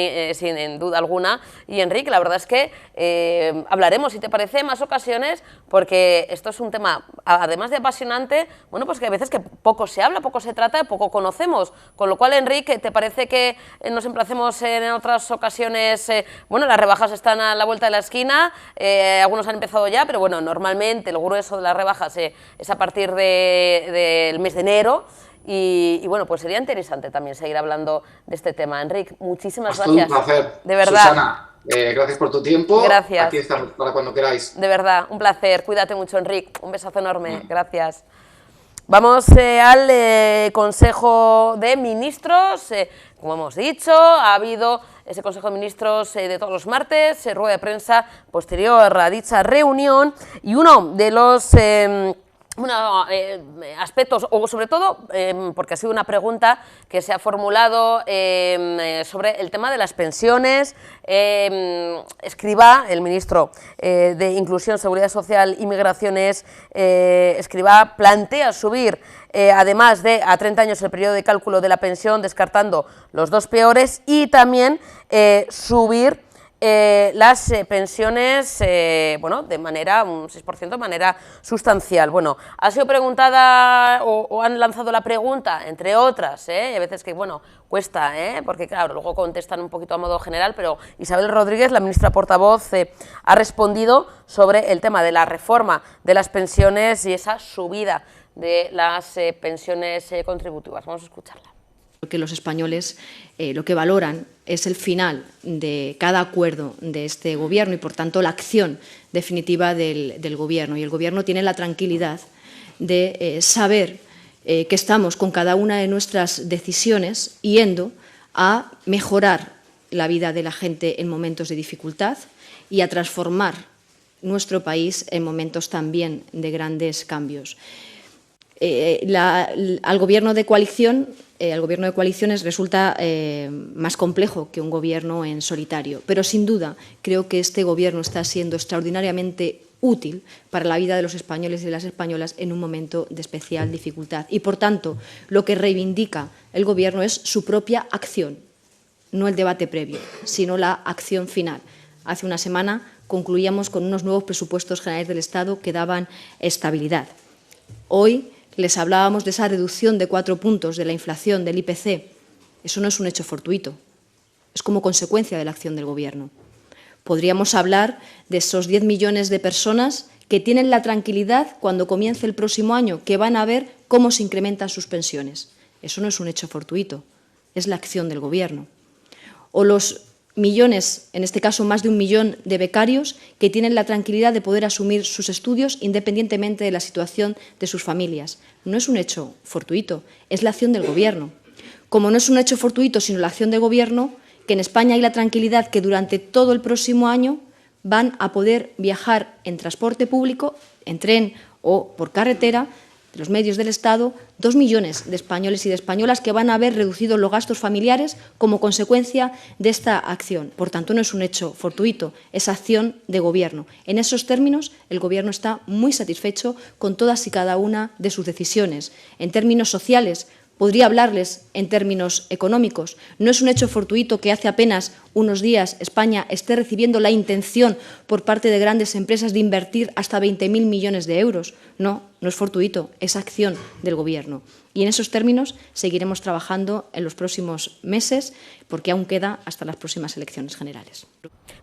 duda alguna. Y Enrique, la verdad es que hablaremos, si te parece, en más ocasiones, porque esto es un tema, además de apasionante, bueno, pues que a veces que poco se habla, poco se trata, poco conocemos. Con lo cual, Enrique, ¿te parece que nos emplacemos en otras ocasiones? Bueno, las rebajas están a la vuelta de la esquina, algunos han empezado ya, pero bueno, normalmente el grueso de las rebajas es a partir del mes de enero. Y bueno, pues sería interesante también seguir hablando de este tema. Enrique, muchísimas gracias. Un placer. De verdad. Susana, gracias por tu tiempo. Gracias. Aquí estamos para cuando queráis. De verdad, un placer. Cuídate mucho, Enrique. Un besazo enorme. Gracias. Vamos al Consejo de Ministros. Como hemos dicho, ha habido ese Consejo de Ministros de todos los martes, rueda de prensa posterior a dicha reunión, y uno de los aspectos, o sobre todo, porque ha sido una pregunta que se ha formulado sobre el tema de las pensiones. Escrivá, el ministro de Inclusión, Seguridad Social y Migraciones, Escrivá, plantea subir, además de a 30 años el periodo de cálculo de la pensión, descartando los dos peores, y también subir las pensiones, bueno, de manera, un 6% de manera sustancial. Bueno, ha sido preguntada o han lanzado la pregunta, entre otras, y a veces que, bueno, cuesta, porque claro, luego contestan un poquito a modo general, pero Isabel Rodríguez, la ministra portavoz, ha respondido sobre el tema de la reforma de las pensiones y esa subida de las pensiones contributivas. Vamos a escucharla. Que los españoles lo que valoran es el final de cada acuerdo de este Gobierno y, por tanto, la acción definitiva del Gobierno. Y el Gobierno tiene la tranquilidad de saber que estamos con cada una de nuestras decisiones yendo a mejorar la vida de la gente en momentos de dificultad y a transformar nuestro país en momentos también de grandes cambios. Al Gobierno de coalición, al Gobierno de coaliciones resulta más complejo que un Gobierno en solitario, pero sin duda creo que este Gobierno está siendo extraordinariamente útil para la vida de los españoles y de las españolas en un momento de especial dificultad. Y, por tanto, lo que reivindica el Gobierno es su propia acción, no el debate previo, sino la acción final. Hace una semana concluíamos con unos nuevos presupuestos generales del Estado que daban estabilidad. Hoy les hablábamos de esa reducción de 4 puntos de la inflación del IPC. Eso no es un hecho fortuito, es como consecuencia de la acción del Gobierno. Podríamos hablar de esos 10 millones de personas que tienen la tranquilidad cuando comience el próximo año, que van a ver cómo se incrementan sus pensiones. Eso no es un hecho fortuito, es la acción del Gobierno. O los millones, en este caso más de 1 millón de becarios, que tienen la tranquilidad de poder asumir sus estudios independientemente de la situación de sus familias. No es un hecho fortuito, es la acción del Gobierno. Como no es un hecho fortuito, sino la acción del Gobierno, que en España hay la tranquilidad que durante todo el próximo año van a poder viajar en transporte público, en tren o por carretera, de los medios del Estado, 2 millones de españoles y de españolas que van a haber reducido los gastos familiares como consecuencia de esta acción. Por tanto, no es un hecho fortuito, es acción de Gobierno. En esos términos, el Gobierno está muy satisfecho con todas y cada una de sus decisiones. En términos sociales, podría hablarles en términos económicos. No es un hecho fortuito que hace apenas unos días España esté recibiendo la intención por parte de grandes empresas de invertir hasta 20.000 millones de euros. No, no es fortuito, es acción del Gobierno. Y en esos términos seguiremos trabajando en los próximos meses, porque aún queda hasta las próximas elecciones generales.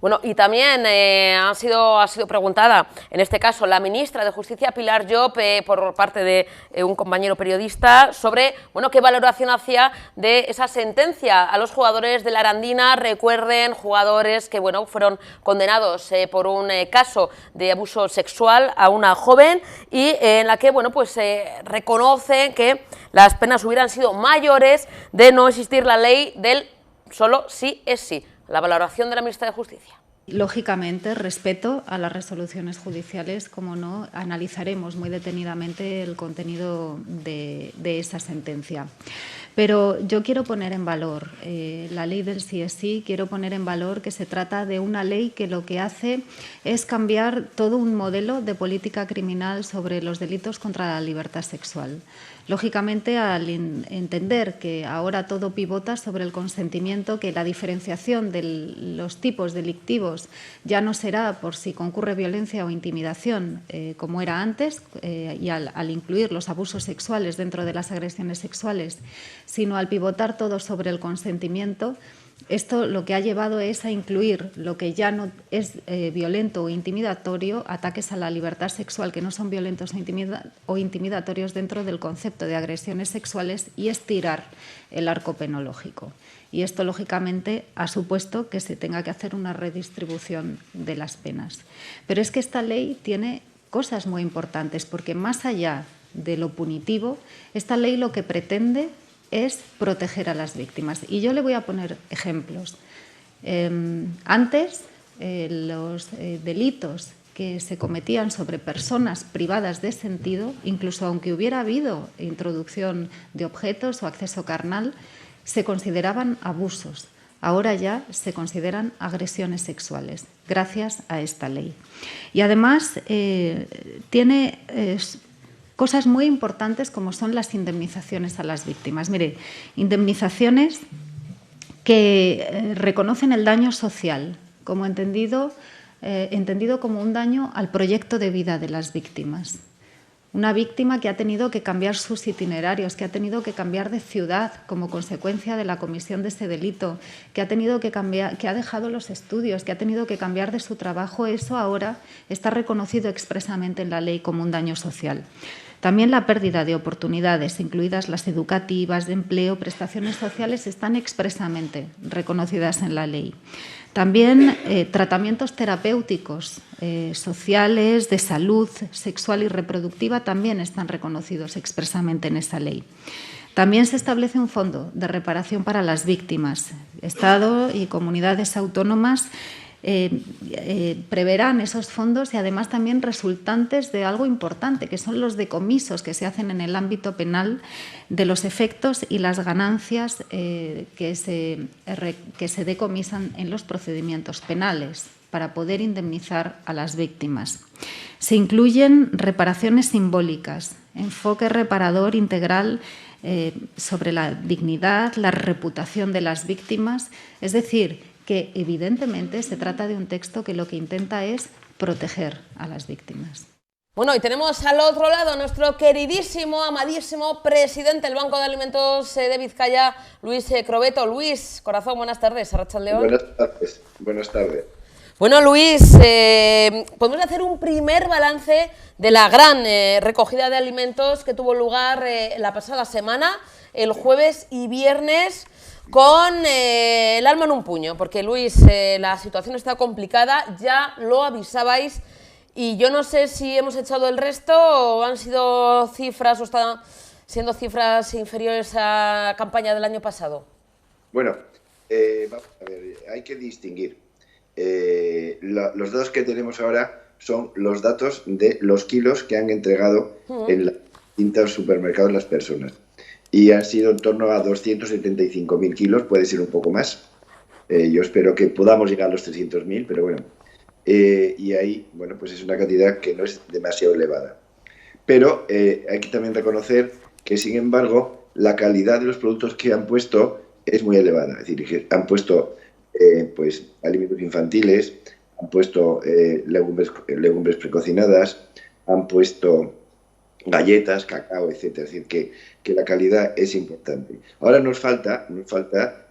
Bueno, y también ha sido preguntada, en este caso, la ministra de Justicia, Pilar Llop, por parte de un compañero periodista, sobre, bueno, qué valoración hacía de esa sentencia a los jugadores de la Arandina. Recuerden, jugadores que, bueno, fueron condenados por un caso de abuso sexual a una joven, y en la que, bueno, pues reconoce que las penas hubieran sido mayores de no existir la ley del solo sí es sí. La valoración de la ministra de Justicia. Lógicamente, respeto a las resoluciones judiciales, como no, analizaremos muy detenidamente el contenido de esa sentencia. Pero yo quiero poner en valor la ley del sí es sí, quiero poner en valor que se trata de una ley que lo que hace es cambiar todo un modelo de política criminal sobre los delitos contra la libertad sexual. Lógicamente, al entender que ahora todo pivota sobre el consentimiento, que la diferenciación de los tipos delictivos ya no será por si concurre violencia o intimidación, como era antes, y al incluir los abusos sexuales dentro de las agresiones sexuales, sino al pivotar todo sobre el consentimiento, esto lo que ha llevado es a incluir lo que ya no es violento o intimidatorio, ataques a la libertad sexual que no son violentos o intimidatorios dentro del concepto de agresiones sexuales, y estirar el arco penológico. Y esto, lógicamente, ha supuesto que se tenga que hacer una redistribución de las penas. Pero es que esta ley tiene cosas muy importantes, porque más allá de lo punitivo, esta ley lo que pretende es proteger a las víctimas. Y yo le voy a poner ejemplos. Antes, los delitos que se cometían sobre personas privadas de sentido, incluso aunque hubiera habido introducción de objetos o acceso carnal, se consideraban abusos. Ahora ya se consideran agresiones sexuales, gracias a esta ley. Y además tiene cosas muy importantes como son las indemnizaciones a las víctimas. Mire, indemnizaciones que reconocen el daño social, como entendido como un daño al proyecto de vida de las víctimas. Una víctima que ha tenido que cambiar sus itinerarios, que ha tenido que cambiar de ciudad como consecuencia de la comisión de ese delito, que ha tenido que cambiar, que ha dejado los estudios, que ha tenido que cambiar de su trabajo, eso ahora está reconocido expresamente en la ley como un daño social. También la pérdida de oportunidades, incluidas las educativas, de empleo, prestaciones sociales, están expresamente reconocidas en la ley. También tratamientos terapéuticos, sociales, de salud sexual y reproductiva también están reconocidos expresamente en esa ley. También se establece un fondo de reparación para las víctimas. Estado y comunidades autónomas preverán esos fondos, y además también resultantes de algo importante, que son los decomisos que se hacen en el ámbito penal de los efectos y las ganancias que se decomisan en los procedimientos penales para poder indemnizar a las víctimas. Se incluyen reparaciones simbólicas, enfoque reparador integral sobre la dignidad, la reputación de las víctimas, es decir, que evidentemente se trata de un texto que lo que intenta es proteger a las víctimas. Bueno, y tenemos al otro lado a nuestro queridísimo, amadísimo presidente del Banco de Alimentos de Vizcaya, Luis Crobeto. Luis, corazón, buenas tardes. Arratsaldeon. Buenas tardes. Buenas tardes. Bueno, Luis, podemos hacer un primer balance de la gran recogida de alimentos que tuvo lugar la pasada semana, el jueves y viernes, con el alma en un puño, porque Luis, la situación está complicada, ya lo avisabais, y yo no sé si hemos echado el resto o han sido cifras o están siendo cifras inferiores a la campaña del año pasado. Bueno, vamos a ver, hay que distinguir. Los datos que tenemos ahora son los datos de los kilos que han entregado en los distintos supermercados las personas. Y han sido en torno a 275.000 kilos, puede ser un poco más. Yo espero que podamos llegar a los 300.000, pero bueno. Y ahí, bueno, pues es una cantidad que no es demasiado elevada. Pero hay que también reconocer que, sin embargo, la calidad de los productos que han puesto es muy elevada. Es decir, que han puesto pues alimentos infantiles, han puesto legumbres precocinadas, han puesto galletas, cacao, etcétera. Es decir, que la calidad es importante. Ahora nos falta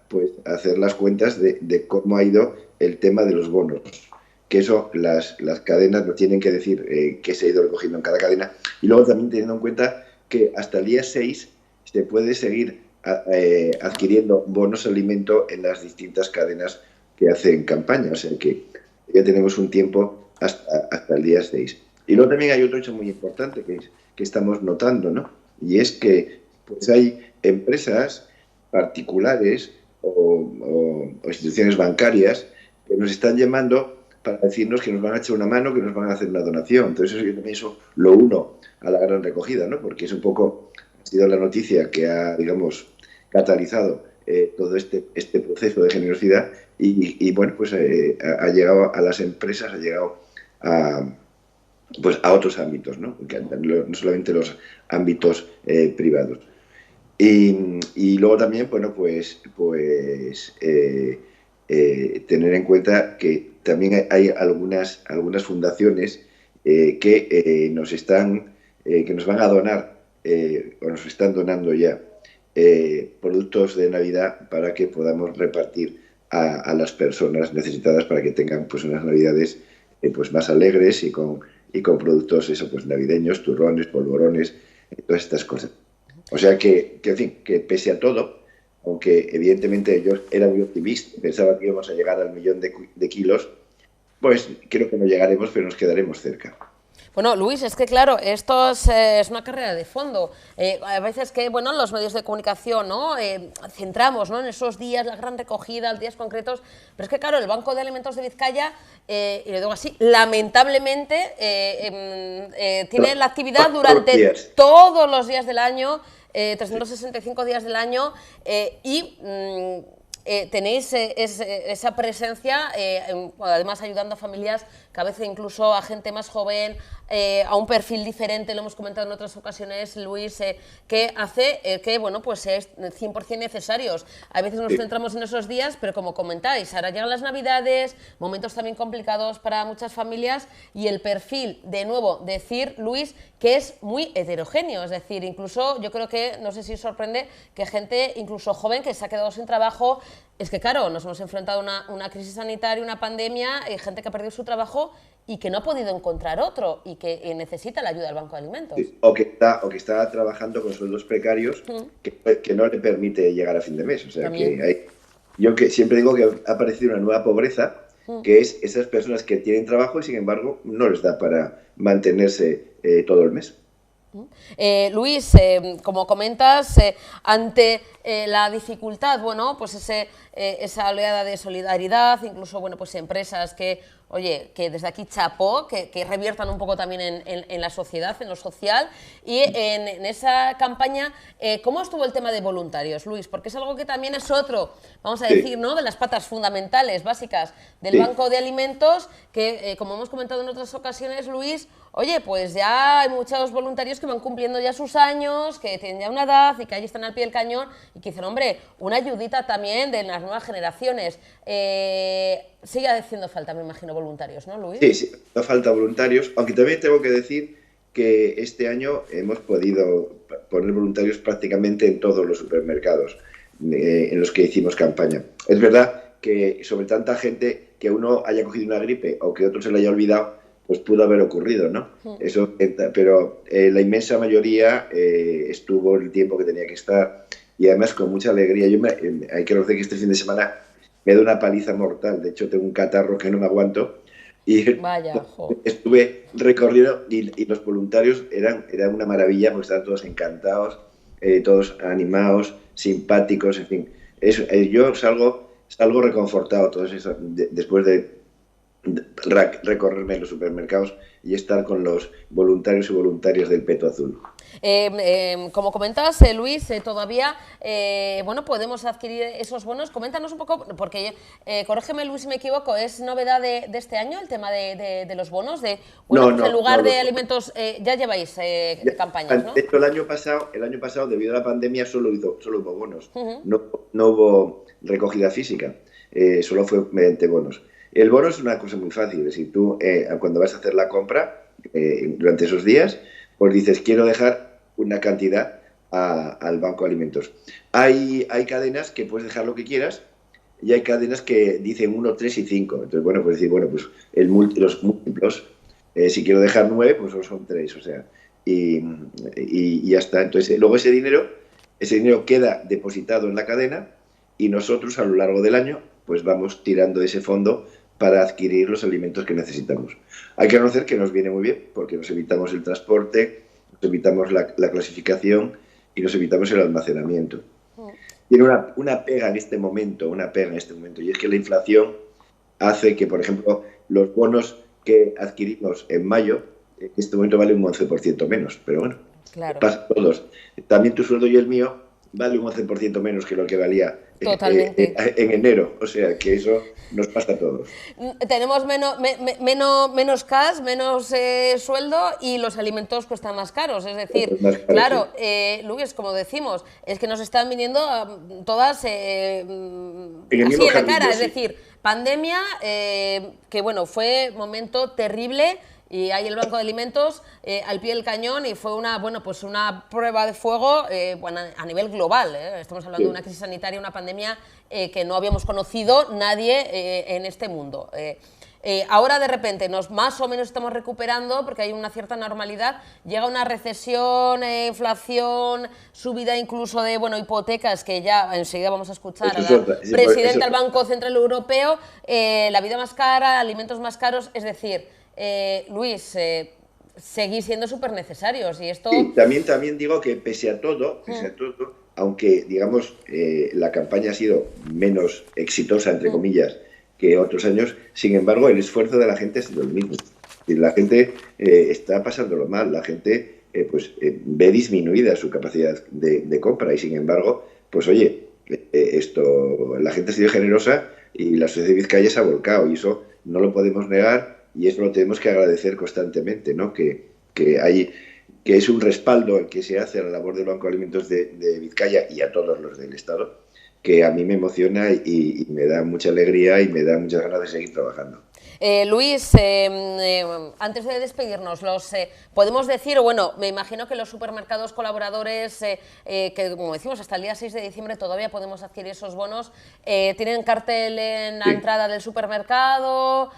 pues hacer las cuentas de cómo ha ido el tema de los bonos, que eso las cadenas nos tienen que decir qué se ha ido recogiendo en cada cadena, y luego también teniendo en cuenta que hasta el día 6 se puede seguir adquiriendo bonos alimento en las distintas cadenas que hacen campaña, o sea que ya tenemos un tiempo hasta el día 6. Y luego también hay otro hecho muy importante que estamos notando, ¿no? Y es que pues hay empresas particulares o instituciones bancarias que nos están llamando para decirnos que nos van a echar una mano, que nos van a hacer una donación. Entonces yo también eso lo uno a la gran recogida, ¿no? Porque es un poco, ha sido la noticia que ha, digamos, catalizado todo este proceso de generosidad y bueno, pues ha llegado a las empresas, ha llegado pues a otros ámbitos, ¿no? No solamente los ámbitos privados. Y luego también, bueno, pues tener en cuenta que también hay algunas fundaciones que nos van a donar o nos están donando ya productos de Navidad para que podamos repartir a las personas necesitadas para que tengan pues unas Navidades pues más alegres y con productos pues navideños, turrones, polvorones, todas estas cosas. O sea que en fin, que pese a todo, aunque evidentemente yo era muy optimista, pensaba que íbamos a llegar al 1.000.000 de kilos, pues creo que no llegaremos, pero nos quedaremos cerca. Bueno, Luis, es que claro, esto es una carrera de fondo. A veces que, bueno, los medios de comunicación, ¿no? Centramos, ¿no?, en esos días, la gran recogida, los días concretos, pero es que claro, el Banco de Alimentos de Vizcaya, y lo digo así, lamentablemente tiene la actividad durante todos los días del año, 365 días del año, y tenéis esa presencia, además ayudando a familias, que a veces incluso a gente más joven, a un perfil diferente, lo hemos comentado en otras ocasiones, Luis, que hace que, bueno, pues es 100% necesarios. A veces nos centramos en esos días, pero como comentáis, ahora llegan las Navidades, momentos también complicados para muchas familias, y el perfil, de nuevo, decir, Luis, que es muy heterogéneo, es decir, incluso yo creo que, no sé si os sorprende, que gente incluso joven que se ha quedado sin trabajo. Es que claro, nos hemos enfrentado a una crisis sanitaria, una pandemia, gente que ha perdido su trabajo y que no ha podido encontrar otro y que necesita la ayuda del Banco de Alimentos. Sí, o que está trabajando con sueldos precarios que no le permite llegar a fin de mes. O sea, yo que siempre digo que ha aparecido una nueva pobreza, que es esas personas que tienen trabajo y sin embargo no les da para mantenerse todo el mes. Luis, como comentas, ante la dificultad, bueno, pues esa oleada de solidaridad, incluso, bueno, pues empresas que, oye, que desde aquí chapó, que reviertan un poco también en la sociedad, en lo social, y en esa campaña, ¿cómo estuvo el tema de voluntarios, Luis? Porque es algo que también es otro, vamos a decir, ¿no?, de las patas fundamentales, básicas del Banco de Alimentos, que, como hemos comentado en otras ocasiones, Luis, oye, pues ya hay muchos voluntarios que van cumpliendo ya sus años, que tienen ya una edad y que allí están al pie del cañón y que dicen, hombre, una ayudita también de las nuevas generaciones. Sigue haciendo falta, me imagino, voluntarios, ¿no, Luis? Sí, no falta voluntarios, aunque también tengo que decir que este año hemos podido poner voluntarios prácticamente en todos los supermercados en los que hicimos campaña. Es verdad que sobre tanta gente que uno haya cogido una gripe o que otro se le haya olvidado, pues pudo haber ocurrido, ¿no? Eso, pero la inmensa mayoría estuvo el tiempo que tenía que estar y además con mucha alegría. Hay que reconocer que este fin de semana me da una paliza mortal. De hecho, tengo un catarro que no me aguanto y estuve recorriendo y los voluntarios eran una maravilla porque estaban todos encantados, todos animados, simpáticos, en fin. Yo salgo reconfortado todo eso, después de recorrerme en los supermercados y estar con los voluntarios y voluntarias del Peto Azul. Como comentas, Luis, todavía bueno, podemos adquirir esos bonos. Coméntanos un poco, porque corrígeme, Luis, si me equivoco, ¿es novedad de este año el tema de los bonos? Bueno, pues en lugar de alimentos ya lleváis campañas, ¿no? De hecho, el año pasado, debido a la pandemia, solo hubo bonos. No hubo recogida física, solo fue mediante bonos. El bono es una cosa muy fácil, es decir, tú cuando vas a hacer la compra durante esos días, pues dices, quiero dejar una cantidad al Banco de Alimentos. Hay cadenas que puedes dejar lo que quieras y hay cadenas que dicen 1, 3 y 5. Entonces, bueno, pues decir, bueno, pues los múltiplos, si quiero dejar 9, pues son 3, o sea, y ya está. Entonces, luego ese dinero queda depositado en la cadena y nosotros a lo largo del año pues vamos tirando de ese fondo para adquirir los alimentos que necesitamos. Hay que reconocer que nos viene muy bien, porque nos evitamos el transporte, nos evitamos la clasificación y nos evitamos el almacenamiento. Tiene una pega en este momento, y es que la inflación hace que, por ejemplo, los bonos que adquirimos en mayo, en este momento vale un 11% menos, pero bueno, Claro. pasa a todos. También tu sueldo y el mío vale un 11% menos que lo que valía Totalmente. en enero, o sea que eso nos pasa a todos. Tenemos menos cash, menos sueldo y los alimentos cuestan más caros. Es decir, Más caros, claro, sí. Luis, como decimos, es que nos están viniendo todas el así mismo en la jardín, cara. Es sí. decir, pandemia, que bueno, fue momento terrible. Y ahí el Banco de Alimentos al pie del cañón y fue una prueba de fuego a nivel global. Estamos hablando de una crisis sanitaria, una pandemia que no habíamos conocido nadie en este mundo. Ahora de repente más o menos estamos recuperando porque hay una cierta normalidad, llega una recesión, inflación, subida incluso de hipotecas, que ya enseguida vamos a escuchar a la presidenta del Banco Central Europeo, la vida más cara, alimentos más caros, es decir, Luis, seguís siendo súper necesarios y esto... Sí, también digo que pese a todo, aunque digamos la campaña ha sido menos exitosa, entre comillas, que otros años, sin embargo el esfuerzo de la gente ha sido el mismo. Y la gente está pasándolo mal, la gente ve disminuida su capacidad de compra y sin embargo, pues oye, la gente ha sido generosa y la sociedad de Vizcaya se ha volcado y eso no lo podemos negar. Y eso lo tenemos que agradecer constantemente, ¿no? Que es un respaldo el que se hace a la labor del Banco de Alimentos de Vizcaya y a todos los del Estado, que a mí me emociona y me da mucha alegría y me da muchas ganas de seguir trabajando. Luis, antes de despedirnos, podemos decir, me imagino que los supermercados colaboradores, que como decimos, hasta el día 6 de diciembre todavía podemos adquirir esos bonos, tienen cartel en la entrada del supermercado,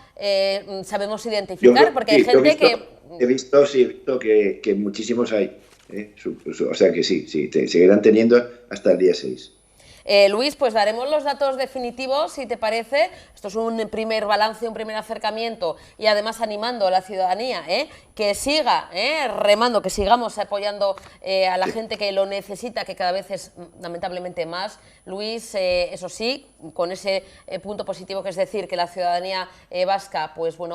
sabemos identificar, porque hay gente que... He visto que muchísimos hay, o sea que sí, seguirán teniendo hasta el día 6. Luis, pues daremos los datos definitivos, si te parece. Esto es un primer balance, un primer acercamiento y además animando a la ciudadanía que siga remando, que sigamos apoyando a la gente que lo necesita, que cada vez es lamentablemente más. Luis, eso sí, con ese punto positivo, que es decir, que la ciudadanía vasca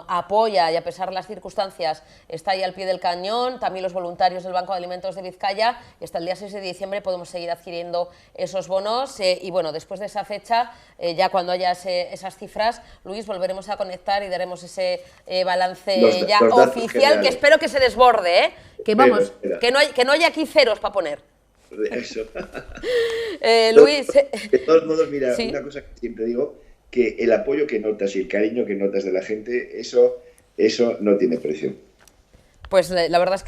apoya y a pesar de las circunstancias está ahí al pie del cañón, también los voluntarios del Banco de Alimentos de Vizcaya, y hasta el día 6 de diciembre podemos seguir adquiriendo esos bonos. Y después de esa fecha, ya cuando haya esas cifras, Luis, volveremos a conectar y daremos ese balance los oficial, generales. que espero que se desborde, que vamos, que no haya aquí ceros para poner. Eso. Luis... De todos modos, mira, sí. Una cosa que siempre digo, que el apoyo que notas y el cariño que notas de la gente, eso no tiene precio. Pues la verdad es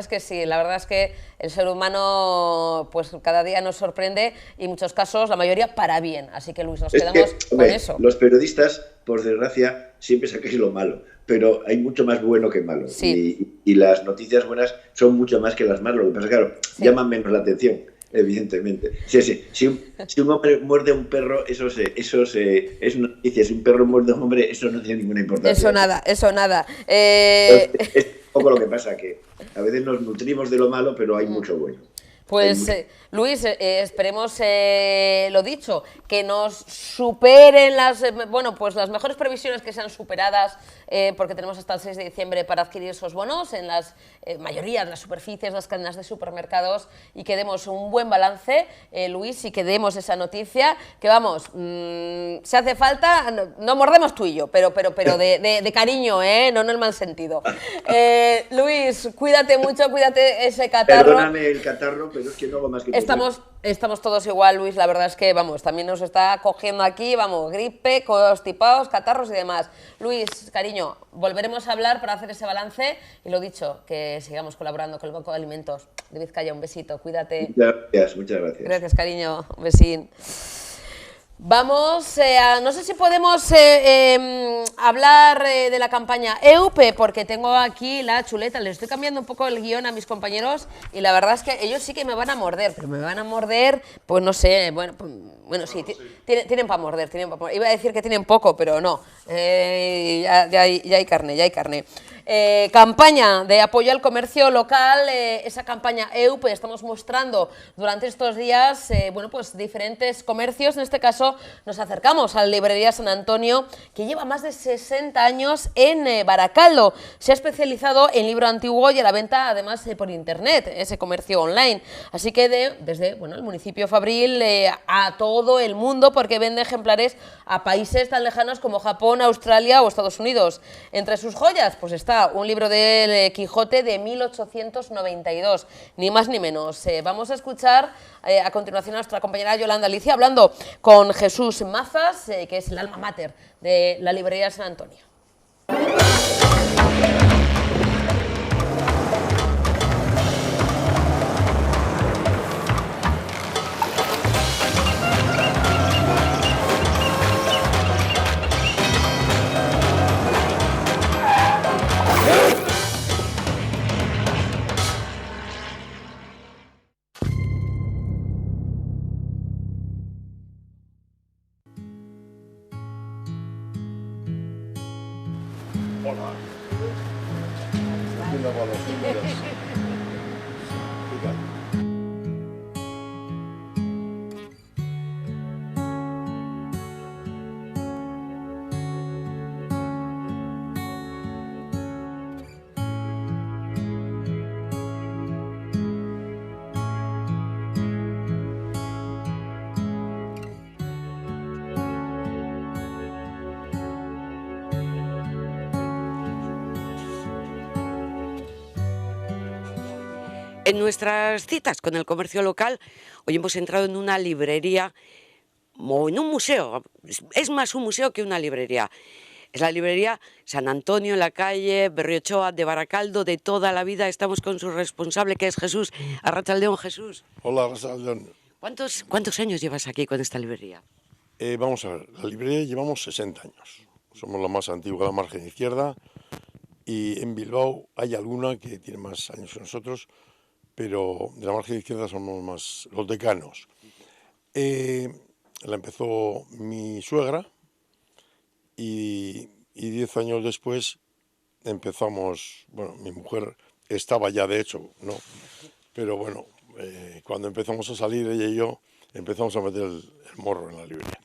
que sí, la verdad es que el ser humano pues cada día nos sorprende y en muchos casos, la mayoría, para bien. Así que Luis, nos quedamos con eso. Los periodistas, por desgracia, siempre sacáis lo malo, pero hay mucho más bueno que malo. Sí. Y las noticias buenas son mucho más que las malas. Lo que pasa, claro, llaman menos la atención, evidentemente. Si un hombre muerde a un perro, eso es una noticia. Si un perro muerde a un hombre, eso no tiene ninguna importancia. Eso nada. Es un poco lo que pasa, que a veces nos nutrimos de lo malo, pero hay mucho bueno. Pues Luis, esperemos lo dicho, que nos superen las mejores previsiones, que sean superadas, porque tenemos hasta el 6 de diciembre para adquirir esos bonos en las mayoría de las superficies, las cadenas de supermercados, y que demos un buen balance, Luis, y que demos esa noticia, que vamos, si hace falta, no mordemos tú y yo, pero de cariño, no en el mal sentido. Luis, cuídate mucho, cuídate ese catarro. Perdóname el catarro, pero es que no hago más que... Estamos todos igual, Luis, la verdad es que, también nos está cogiendo aquí, gripe, constipados, catarros y demás. Luis, cariño, volveremos a hablar para hacer ese balance y lo dicho, que sigamos colaborando con el Banco de Alimentos de Vizcaya. Un besito, cuídate. Muchas gracias. Gracias, cariño, un besín. Vamos no sé si podemos hablar de la campaña EUPE, porque tengo aquí la chuleta. Les estoy cambiando un poco el guión a mis compañeros y la verdad es que ellos sí que me van a morder, pero me van a morder, pues no sé, Bueno, sí, tienen para morder, Iba a decir que tienen poco, pero no. Ya hay carne, ya hay carne. Campaña de apoyo al comercio local, esa campaña EUP, estamos mostrando durante estos días, bueno, pues diferentes comercios. En este caso nos acercamos a la librería San Antonio, que lleva más de 60 años en Baracaldo. Se ha especializado en libro antiguo y a la venta, además, por internet, ese comercio online. Así que desde el municipio Fabril a todo el mundo, porque vende ejemplares a países tan lejanos como Japón, Australia o Estados Unidos. Entre sus joyas, pues está un libro del Quijote de 1892, ni más ni menos. Vamos a escuchar a continuación a nuestra compañera Yolanda Alicia hablando con Jesús Mazas, que es el alma mater de la librería San Antonio. Hola. Haciendo con los números. ¿Qué tal? En nuestras citas con el comercio local, hoy hemos entrado en una librería o en un museo. Es más un museo que una librería. Es la librería San Antonio, en la calle Berriochoa de Baracaldo, de toda la vida. Estamos con su responsable, que es Jesús. Arratsaldeon, Jesús. Hola, Arratsaldeon. ¿Cuántos años llevas aquí con esta librería? Vamos a ver, la librería llevamos 60 años. Somos la más antigua de la margen izquierda y en Bilbao hay alguna que tiene más años que nosotros, pero de la margen izquierda somos más los decanos. La empezó mi suegra y 10 años después empezamos, bueno, mi mujer estaba ya de hecho, ¿no? Pero bueno, cuando empezamos a salir ella y yo, empezamos a meter el morro en la librería,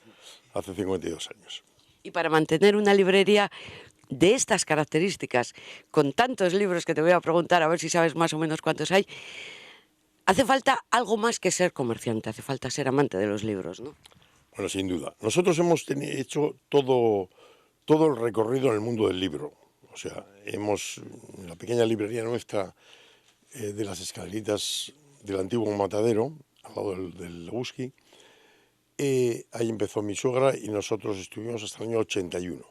hace 52 años. Y para mantener una librería de estas características, con tantos libros que te voy a preguntar, a ver si sabes más o menos cuántos hay, hace falta algo más que ser comerciante, hace falta ser amante de los libros, ¿no? Bueno, sin duda. Nosotros hemos hecho todo el recorrido en el mundo del libro. O sea, hemos, en la pequeña librería nuestra, de las escaleritas del antiguo Matadero, al lado del Leguski, ahí empezó mi suegra y nosotros estuvimos hasta el año 81.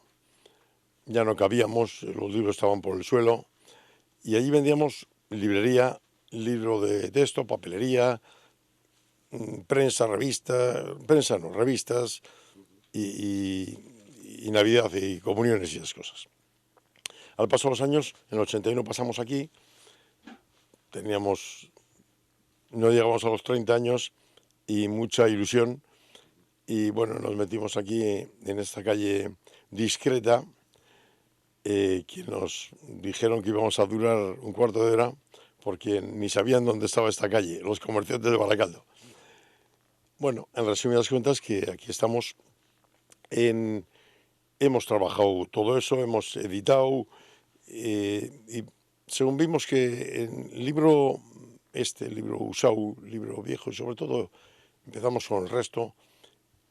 Ya no cabíamos, los libros estaban por el suelo y allí vendíamos librería, libro de texto, papelería, prensa, revistas y Navidad y comuniones y esas cosas. Al paso de los años, en el 81 pasamos aquí, no llegamos a los 30 años y mucha ilusión y bueno, nos metimos aquí en esta calle discreta, que nos dijeron que íbamos a durar un cuarto de hora porque ni sabían dónde estaba esta calle, los comerciantes de Baracaldo. Bueno, en resumidas cuentas, que aquí estamos, hemos trabajado todo eso, hemos editado, y según vimos que el libro usado, libro viejo, y sobre todo empezamos con el resto,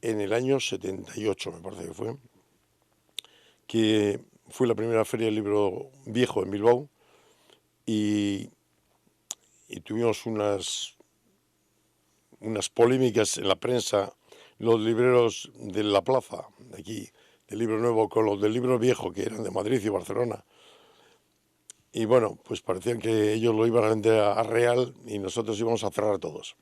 en el año 78, me parece que fue la primera feria del libro viejo en Bilbao, y tuvimos unas polémicas en la prensa, los libreros de la plaza, de aquí, del libro nuevo, con los del libro viejo, que eran de Madrid y Barcelona. Y bueno, pues parecían que ellos lo iban a vender a Real y nosotros íbamos a cerrar todos.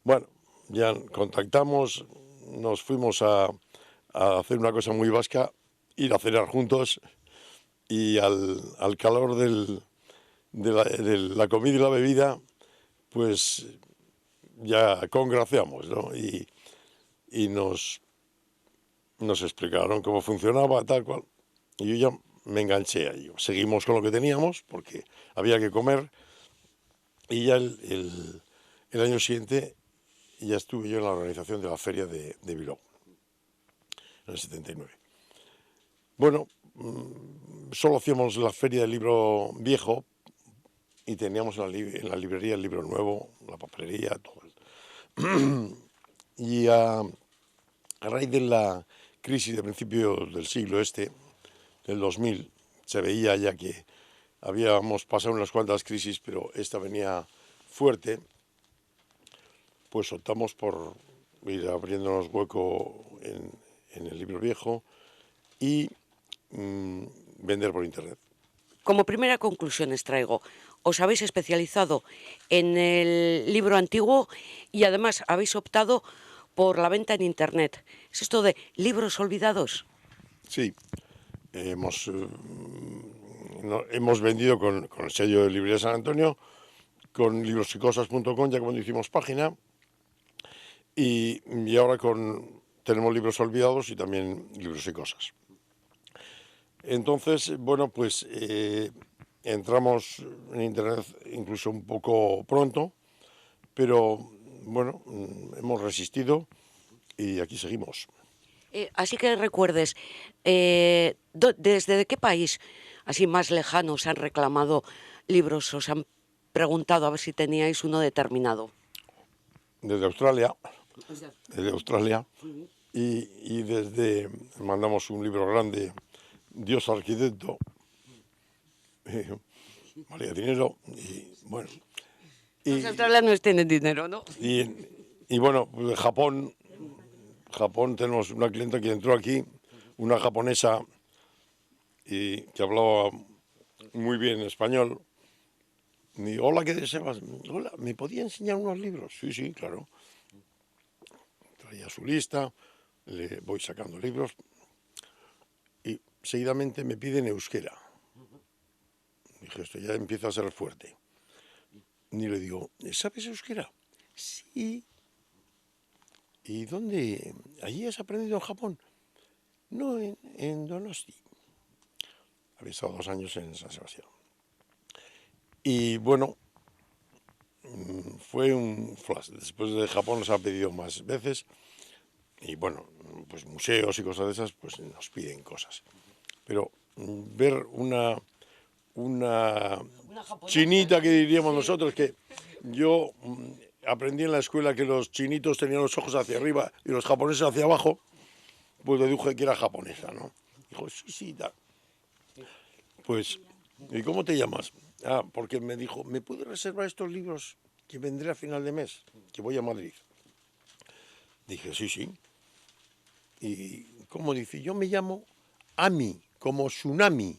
Bueno, ya contactamos, nos fuimos a hacer una cosa muy vasca, ir a cenar juntos, y al calor de la comida y la bebida, pues ya congraciamos, ¿no? Y y nos explicaron cómo funcionaba, tal cual. Y yo ya me enganché a ello. Seguimos con lo que teníamos, porque había que comer, y ya el año siguiente ya estuve yo en la organización de la feria de Bilbao, en el 79. Bueno, solo hacíamos la feria del libro viejo y teníamos en la librería el libro nuevo, la papelería, todo. Y a raíz de la crisis de principios del siglo del 2000, se veía ya que habíamos pasado unas cuantas crisis, pero esta venía fuerte, pues optamos por ir abriéndonos hueco en el libro viejo y vender por internet. Como primera conclusión extraigo, os habéis especializado en el libro antiguo y además habéis optado por la venta en internet. ¿Es esto de libros olvidados? Sí, hemos vendido con el sello de Librería San Antonio, con librosycosas.com, ya cuando hicimos página, y ahora tenemos libros olvidados y también libros y cosas. Entonces, bueno, pues entramos en internet incluso un poco pronto, pero bueno, hemos resistido y aquí seguimos. Así que recuerdes, ¿desde qué país así más lejano os han reclamado libros, os han preguntado a ver si teníais uno determinado? Desde Australia. Y mandamos un libro grande, Dios Arquitecto, María Dinero, y bueno. Los australianos tienen dinero, ¿no? Y bueno, pues de Japón tenemos una clienta que entró aquí, una japonesa, y que hablaba muy bien español. Y hola, ¿qué deseas? Hola, ¿me podía enseñar unos libros? Sí, claro. Traía su lista, le voy sacando libros y seguidamente me piden euskera. Dije, esto ya empieza a ser fuerte. Y le digo, ¿sabes euskera? Sí. ¿Y dónde? ¿Allí has aprendido en Japón? No, en Donosti. Había estado 2 años en San Sebastián. Y bueno, fue un flash. Después de Japón nos ha pedido más veces. Y bueno, pues museos y cosas de esas, pues nos piden cosas. Pero ver una chinita, que diríamos nosotros, que yo aprendí en la escuela que los chinitos tenían los ojos hacia arriba y los japoneses hacia abajo, pues deduje que era japonesa, ¿no? Dijo, sí, tal. Pues, ¿y cómo te llamas? Ah, porque me dijo, ¿me puedes reservar estos libros que vendré a final de mes? Que voy a Madrid. Dije, sí. ¿Y cómo dice? Yo me llamo Ami, como tsunami.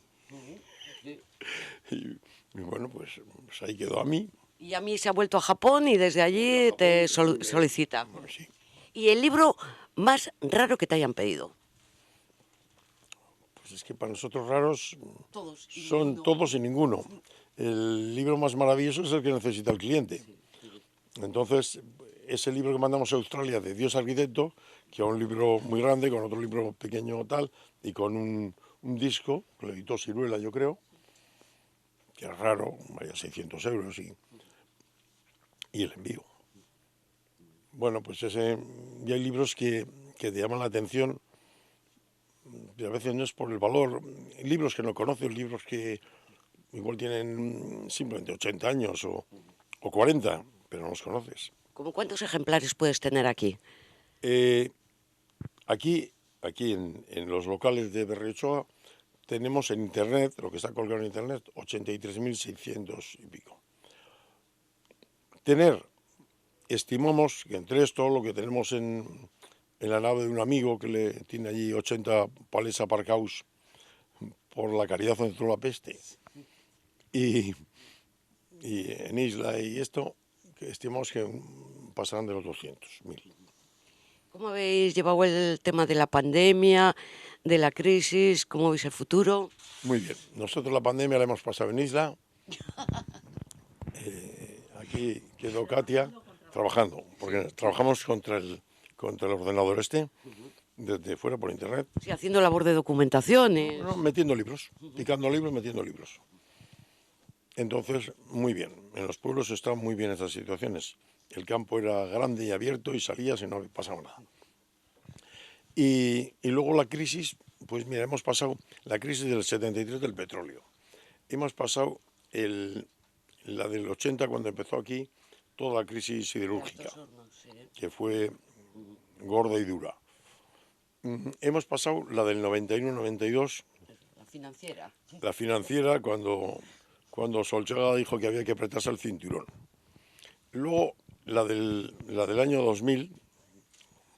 Y bueno, pues ahí quedó Ami. Y a mí se ha vuelto a Japón y desde allí te solicita. Bueno, sí. ¿Y el libro más raro que te hayan pedido? Pues es que para nosotros raros son todos y ninguno. El libro más maravilloso es el que necesita el cliente. Entonces, ese libro que mandamos a Australia de Dios Arquitecto, que es un libro muy grande, con otro libro pequeño tal, y con un disco, que lo editó Siruela, yo creo, que es raro, vaya 600 euros, y el envío. Bueno, pues y hay libros que te llaman la atención, y a veces no es por el valor, libros que no conoces, libros que igual tienen simplemente 80 años o 40, pero no los conoces. ¿Cómo cuántos ejemplares puedes tener aquí? Aquí en los locales de Berriochoa tenemos en internet, lo que está colgado en internet, 83.600 y pico. Estimamos que entre esto, lo que tenemos en la nave de un amigo que le tiene allí 80 palés aparcados por la caridad contra la peste, y en Isla y esto, que estimamos que pasarán de los 200.000. ¿Cómo habéis llevado el tema de la pandemia, de la crisis? ¿Cómo veis el futuro? Muy bien. Nosotros la pandemia la hemos pasado en Isla. Aquí quedó Katia trabajando, porque trabajamos contra contra el ordenador desde fuera por internet. Sí, haciendo labor de documentación. No, metiendo libros, picando libros, metiendo libros. Entonces, muy bien. En los pueblos están muy bien estas situaciones. El campo era grande y abierto y salías y no pasaba nada. Y luego la crisis, pues mira, hemos pasado la crisis del 73 del petróleo. Hemos pasado la del 80 cuando empezó aquí toda la crisis siderúrgica, que fue gorda y dura. Hemos pasado la del 91-92. La financiera, cuando Solchaga dijo que había que apretarse el cinturón. Luego, la del año 2000,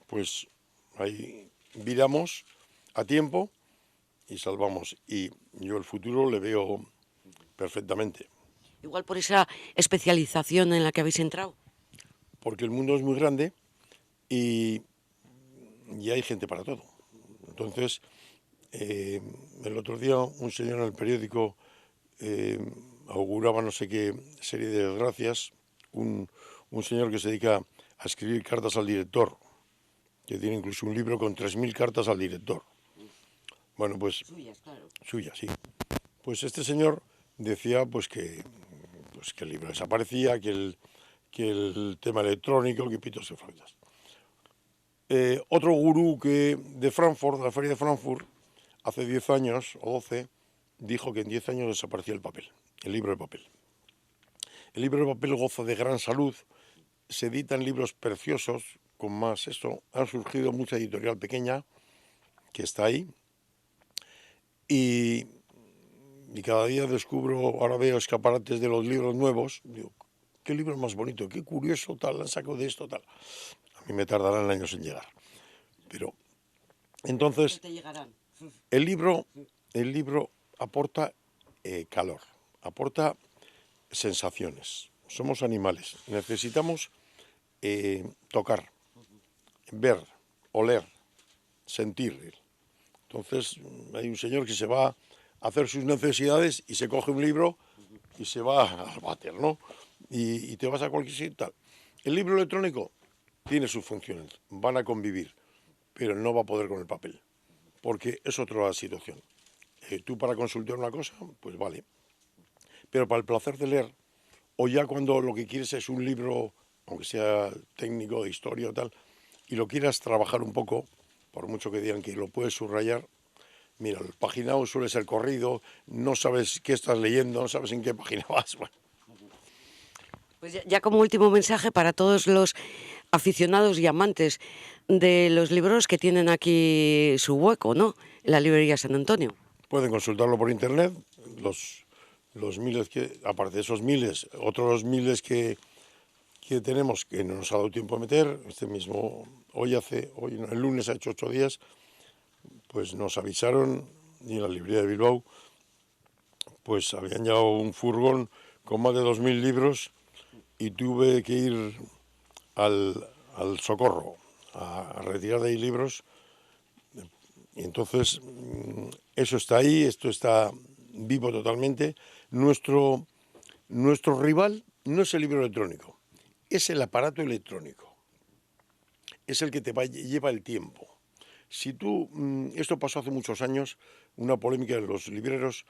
pues ahí viramos a tiempo y salvamos. Y yo el futuro le veo perfectamente. Igual por esa especialización en la que habéis entrado. Porque el mundo es muy grande y hay gente para todo. Entonces, el otro día un señor en el periódico auguraba no sé qué serie de desgracias, un señor que se dedica a escribir cartas al director, que tiene incluso un libro con 3.000 cartas al director. Bueno, pues... Suyas, claro. Suyas, sí. Pues este señor decía que el libro desaparecía, que el tema electrónico, que pitos y flautas. Otro gurú de Frankfurt, de la feria de Frankfurt, hace 10 años o 12, dijo que en 10 años desaparecía el papel, el libro de papel. El libro de papel goza de gran salud, se editan libros preciosos, con más esto, ha surgido mucha editorial pequeña, que está ahí, y cada día ahora veo escaparates de los libros nuevos, digo, qué libro más bonito, qué curioso, tal, saco de esto, tal. A mí me tardarán años en llegar. Pero, entonces, el libro aporta calor, aporta sensaciones. Somos animales, necesitamos tocar, ver, oler, sentir. Entonces, hay un señor que se va a hacer sus necesidades y se coge un libro y se va al váter, ¿no? Y te vas a cualquier sitio y tal. El libro electrónico tiene sus funciones, van a convivir, pero no va a poder con el papel, porque es otra situación. Tú para consultar una cosa, pues vale, pero para el placer de leer, o ya cuando lo que quieres es un libro, aunque sea técnico, de historia o tal, y lo quieras trabajar un poco, por mucho que digan que lo puedes subrayar, mira, el paginado suele ser corrido, no sabes qué estás leyendo, no sabes en qué página vas. Bueno. Pues ya como último mensaje para todos los aficionados y amantes de los libros que tienen aquí su hueco, ¿no? En la librería San Antonio. Pueden consultarlo por internet, los miles aparte de esos miles, otros miles que tenemos que no nos ha dado tiempo a meter, el lunes ha hecho 8 días, pues nos avisaron, y en la librería de Bilbao, pues habían llevado un furgón con más de 2.000 libros y tuve que ir al Socorro a retirar de ahí libros. Y entonces, eso está ahí, esto está vivo totalmente. Nuestro rival no es el libro electrónico, es el aparato electrónico. Es el que lleva el tiempo. Si esto pasó hace muchos años, una polémica de los libreros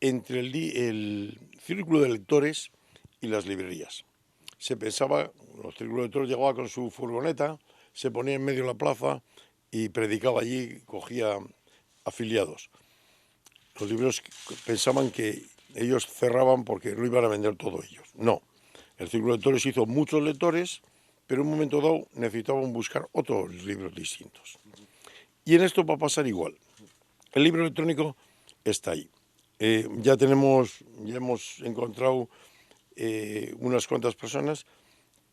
entre el círculo de lectores y las librerías. Se pensaba, los círculos de lectores llegaban con su furgoneta, se ponía en medio de la plaza y predicaba allí, cogía afiliados. Los libreros pensaban que ellos cerraban porque lo iban a vender todos ellos. No, el círculo de lectores hizo muchos lectores, pero en un momento dado necesitaban buscar otros libros distintos. Y en esto va a pasar igual. El libro electrónico está ahí. Ya hemos encontrado unas cuantas personas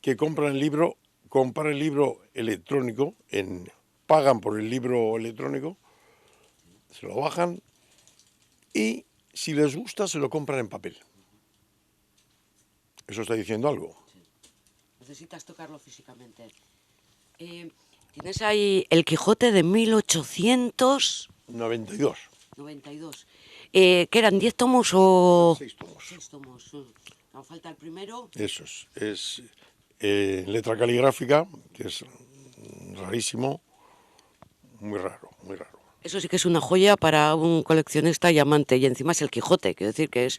que compran el libro electrónico, pagan por el libro electrónico, se lo bajan y si les gusta se lo compran en papel. Eso está diciendo algo. Necesitas tocarlo físicamente. Tienes ahí El Quijote de 1892. 92. ¿Qué eran, 10 tomos o...? 6 tomos. 6 tomos. Nos falta el primero. Eso es letra caligráfica, que es rarísimo, muy raro, muy raro. Eso sí que es una joya para un coleccionista y amante, y encima es el Quijote, quiero decir que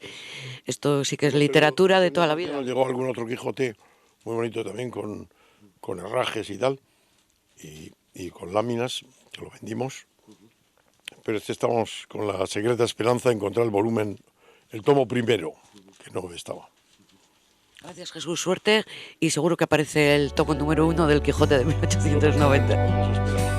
esto sí que es literatura de toda la vida. Nos llegó algún otro Quijote muy bonito también, con herrajes y tal, y con láminas, que lo vendimos, pero estamos con la secreta esperanza de encontrar el volumen, el tomo primero, que no estaba. Gracias, Jesús, suerte, y seguro que aparece el tomo número 1 del Quijote de 1890.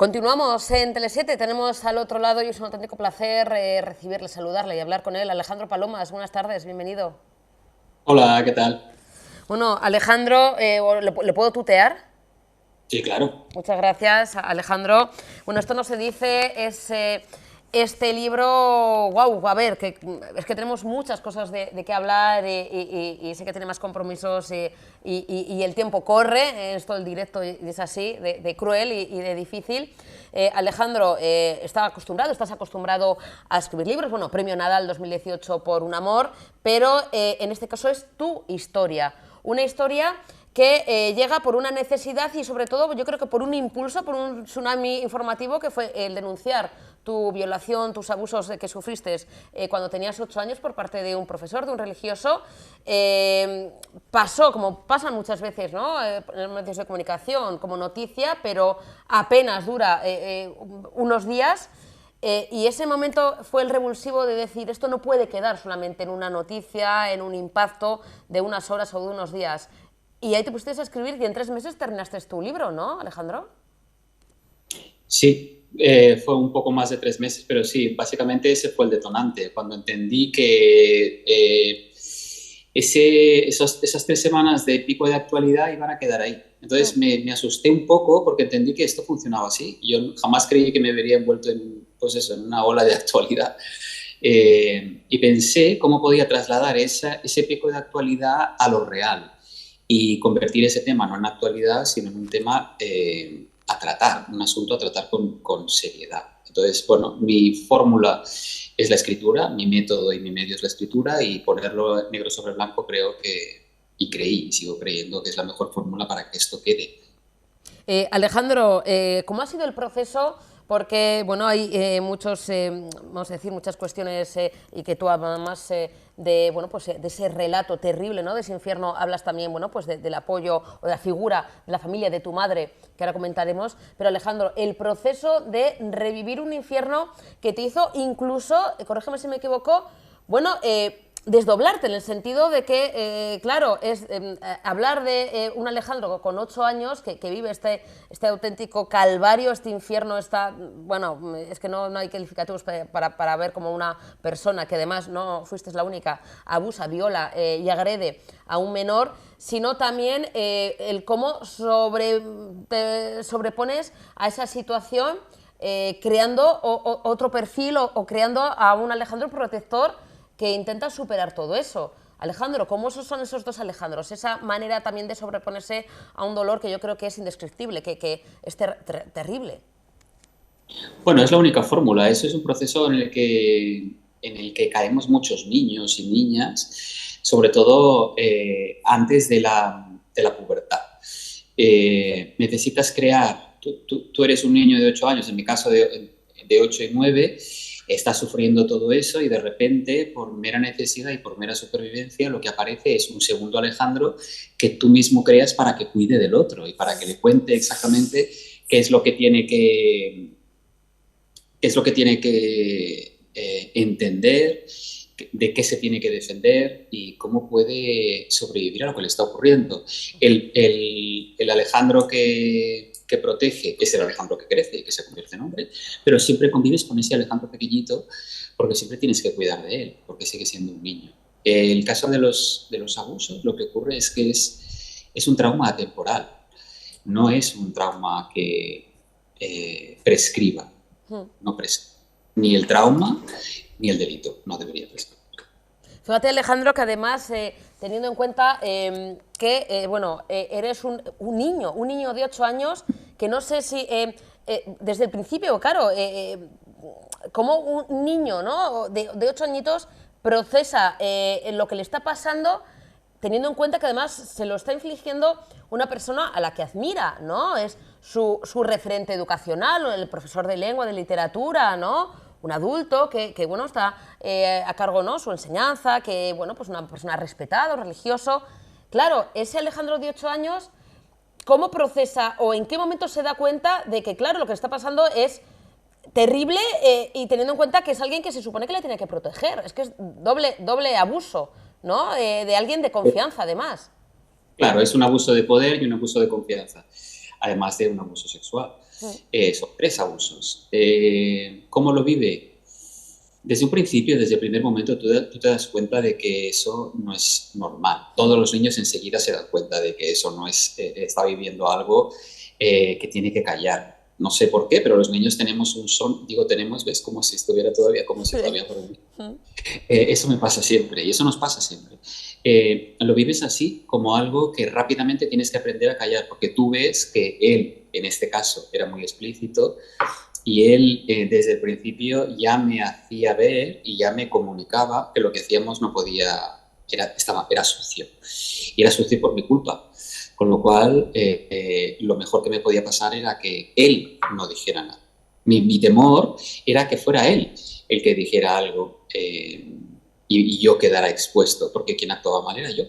Continuamos en Tele7, tenemos al otro lado y es un auténtico placer recibirle, saludarle y hablar con él. Alejandro Palomas, buenas tardes, bienvenido. Hola, ¿qué tal? Bueno, Alejandro, ¿le puedo tutear? Sí, claro. Muchas gracias, Alejandro. Bueno, esto no se dice, es este libro, wow, a ver, es que tenemos muchas cosas de qué hablar y sé que tiene más compromisos y el tiempo corre, esto el directo es así, de cruel y de difícil. Alejandro, estás acostumbrado a escribir libros, bueno, Premio Nadal 2018 por Un amor, pero en este caso es tu historia, una historia que llega por una necesidad y sobre todo yo creo que por un impulso, por un tsunami informativo que fue el denunciar tu violación, tus abusos que sufriste cuando tenías 8 años por parte de un profesor, de un religioso. Pasó, como pasan muchas veces, ¿no? En los medios de comunicación, como noticia, pero apenas dura unos días. Y ese momento fue el revulsivo de decir, esto no puede quedar solamente en una noticia, en un impacto de unas horas o de unos días. Y ahí te pusiste a escribir y en 3 meses terminaste tu libro, ¿no, Alejandro? Sí, fue un poco más de 3 meses, pero sí, básicamente ese fue el detonante. Cuando entendí que esas 3 semanas de pico de actualidad iban a quedar ahí. Entonces me asusté un poco porque entendí que esto funcionaba así. Yo jamás creí que me vería envuelto en una ola de actualidad. Y pensé cómo podía trasladar ese pico de actualidad a lo real y convertir ese tema no en actualidad, sino en un tema a tratar, un asunto a tratar con seriedad. Entonces, bueno, mi fórmula es la escritura, mi método y mi medio es la escritura, y ponerlo negro sobre blanco creí y sigo creyendo que es la mejor fórmula para que esto quede. Alejandro, ¿cómo ha sido el proceso? Porque bueno, hay muchas cuestiones y que tú además de ese relato terrible, ¿no? De ese infierno hablas también, bueno, pues del apoyo o de la figura de la familia de tu madre, que ahora comentaremos. Pero Alejandro, el proceso de revivir un infierno que te hizo incluso, corrígeme si me equivoco, bueno, desdoblarte en el sentido de que, claro, es hablar de un Alejandro con 8 años que vive este auténtico calvario, este infierno, bueno, es que no hay calificativos para ver como una persona que además no fuiste la única, abusa, viola y agrede a un menor, sino también el cómo te sobrepones a esa situación creando otro perfil o creando a un Alejandro protector que intenta superar todo eso. Alejandro, ¿cómo son esos dos Alejandros? Esa manera también de sobreponerse a un dolor que yo creo que es indescriptible, que es terrible. Bueno, es la única fórmula. Eso es un proceso en el que caemos muchos niños y niñas, sobre todo antes de la pubertad. Necesitas crear, tú eres un niño de 8 años, en mi caso de 8 y 9, estás sufriendo todo eso y de repente, por mera necesidad y por mera supervivencia, lo que aparece es un segundo Alejandro que tú mismo creas para que cuide del otro y para que le cuente exactamente qué es lo que tiene que entender, de qué se tiene que defender y cómo puede sobrevivir a lo que le está ocurriendo. El Alejandro que protege es el Alejandro que crece y que se convierte en hombre, pero siempre convives con ese Alejandro pequeñito porque siempre tienes que cuidar de él, porque sigue siendo un niño. El caso de los abusos, lo que ocurre es que es un trauma atemporal, no es un trauma que prescriba. No prescribe ni el trauma ni el delito, no debería prescribir. Fíjate, Alejandro, que además, teniendo en cuenta que, eres un niño de 8 años, que no sé si desde el principio, claro, como un niño, ¿no?, de 8 añitos procesa lo que le está pasando, teniendo en cuenta que además se lo está infligiendo una persona a la que admira, ¿no? Es su referente educacional, el profesor de lengua, de literatura, ¿no? Un adulto que bueno, está a cargo, ¿no?, su enseñanza, que, bueno, pues una persona respetada, religioso. Claro, ese Alejandro de 8 años, ¿cómo procesa o en qué momento se da cuenta de que, claro, lo que está pasando es terrible y teniendo en cuenta que es alguien que se supone que le tiene que proteger? Es que es doble abuso, ¿no? De alguien de confianza, además. Claro, es un abuso de poder y un abuso de confianza, además de un abuso sexual. Son 3 abusos. ¿Cómo lo vive? Desde un principio, desde el primer momento, tú te das cuenta de que eso no es normal. Todos los niños enseguida se dan cuenta de que eso no es, está viviendo algo que tiene que callar. No sé por qué, pero los niños tenemos un son, digo tenemos, ves, como si estuviera todavía, como si todavía por mí. Eso me pasa siempre y eso nos pasa siempre. Lo vives así como algo que rápidamente tienes que aprender a callar, porque tú ves que él, en este caso, era muy explícito y él desde el principio ya me hacía ver y ya me comunicaba que lo que hacíamos no podía, era sucio. Y era sucio por mi culpa. Con lo cual, lo mejor que me podía pasar era que él no dijera nada. Mi temor era que fuera él el que dijera algo y yo quedara expuesto, porque quien actuaba mal era yo.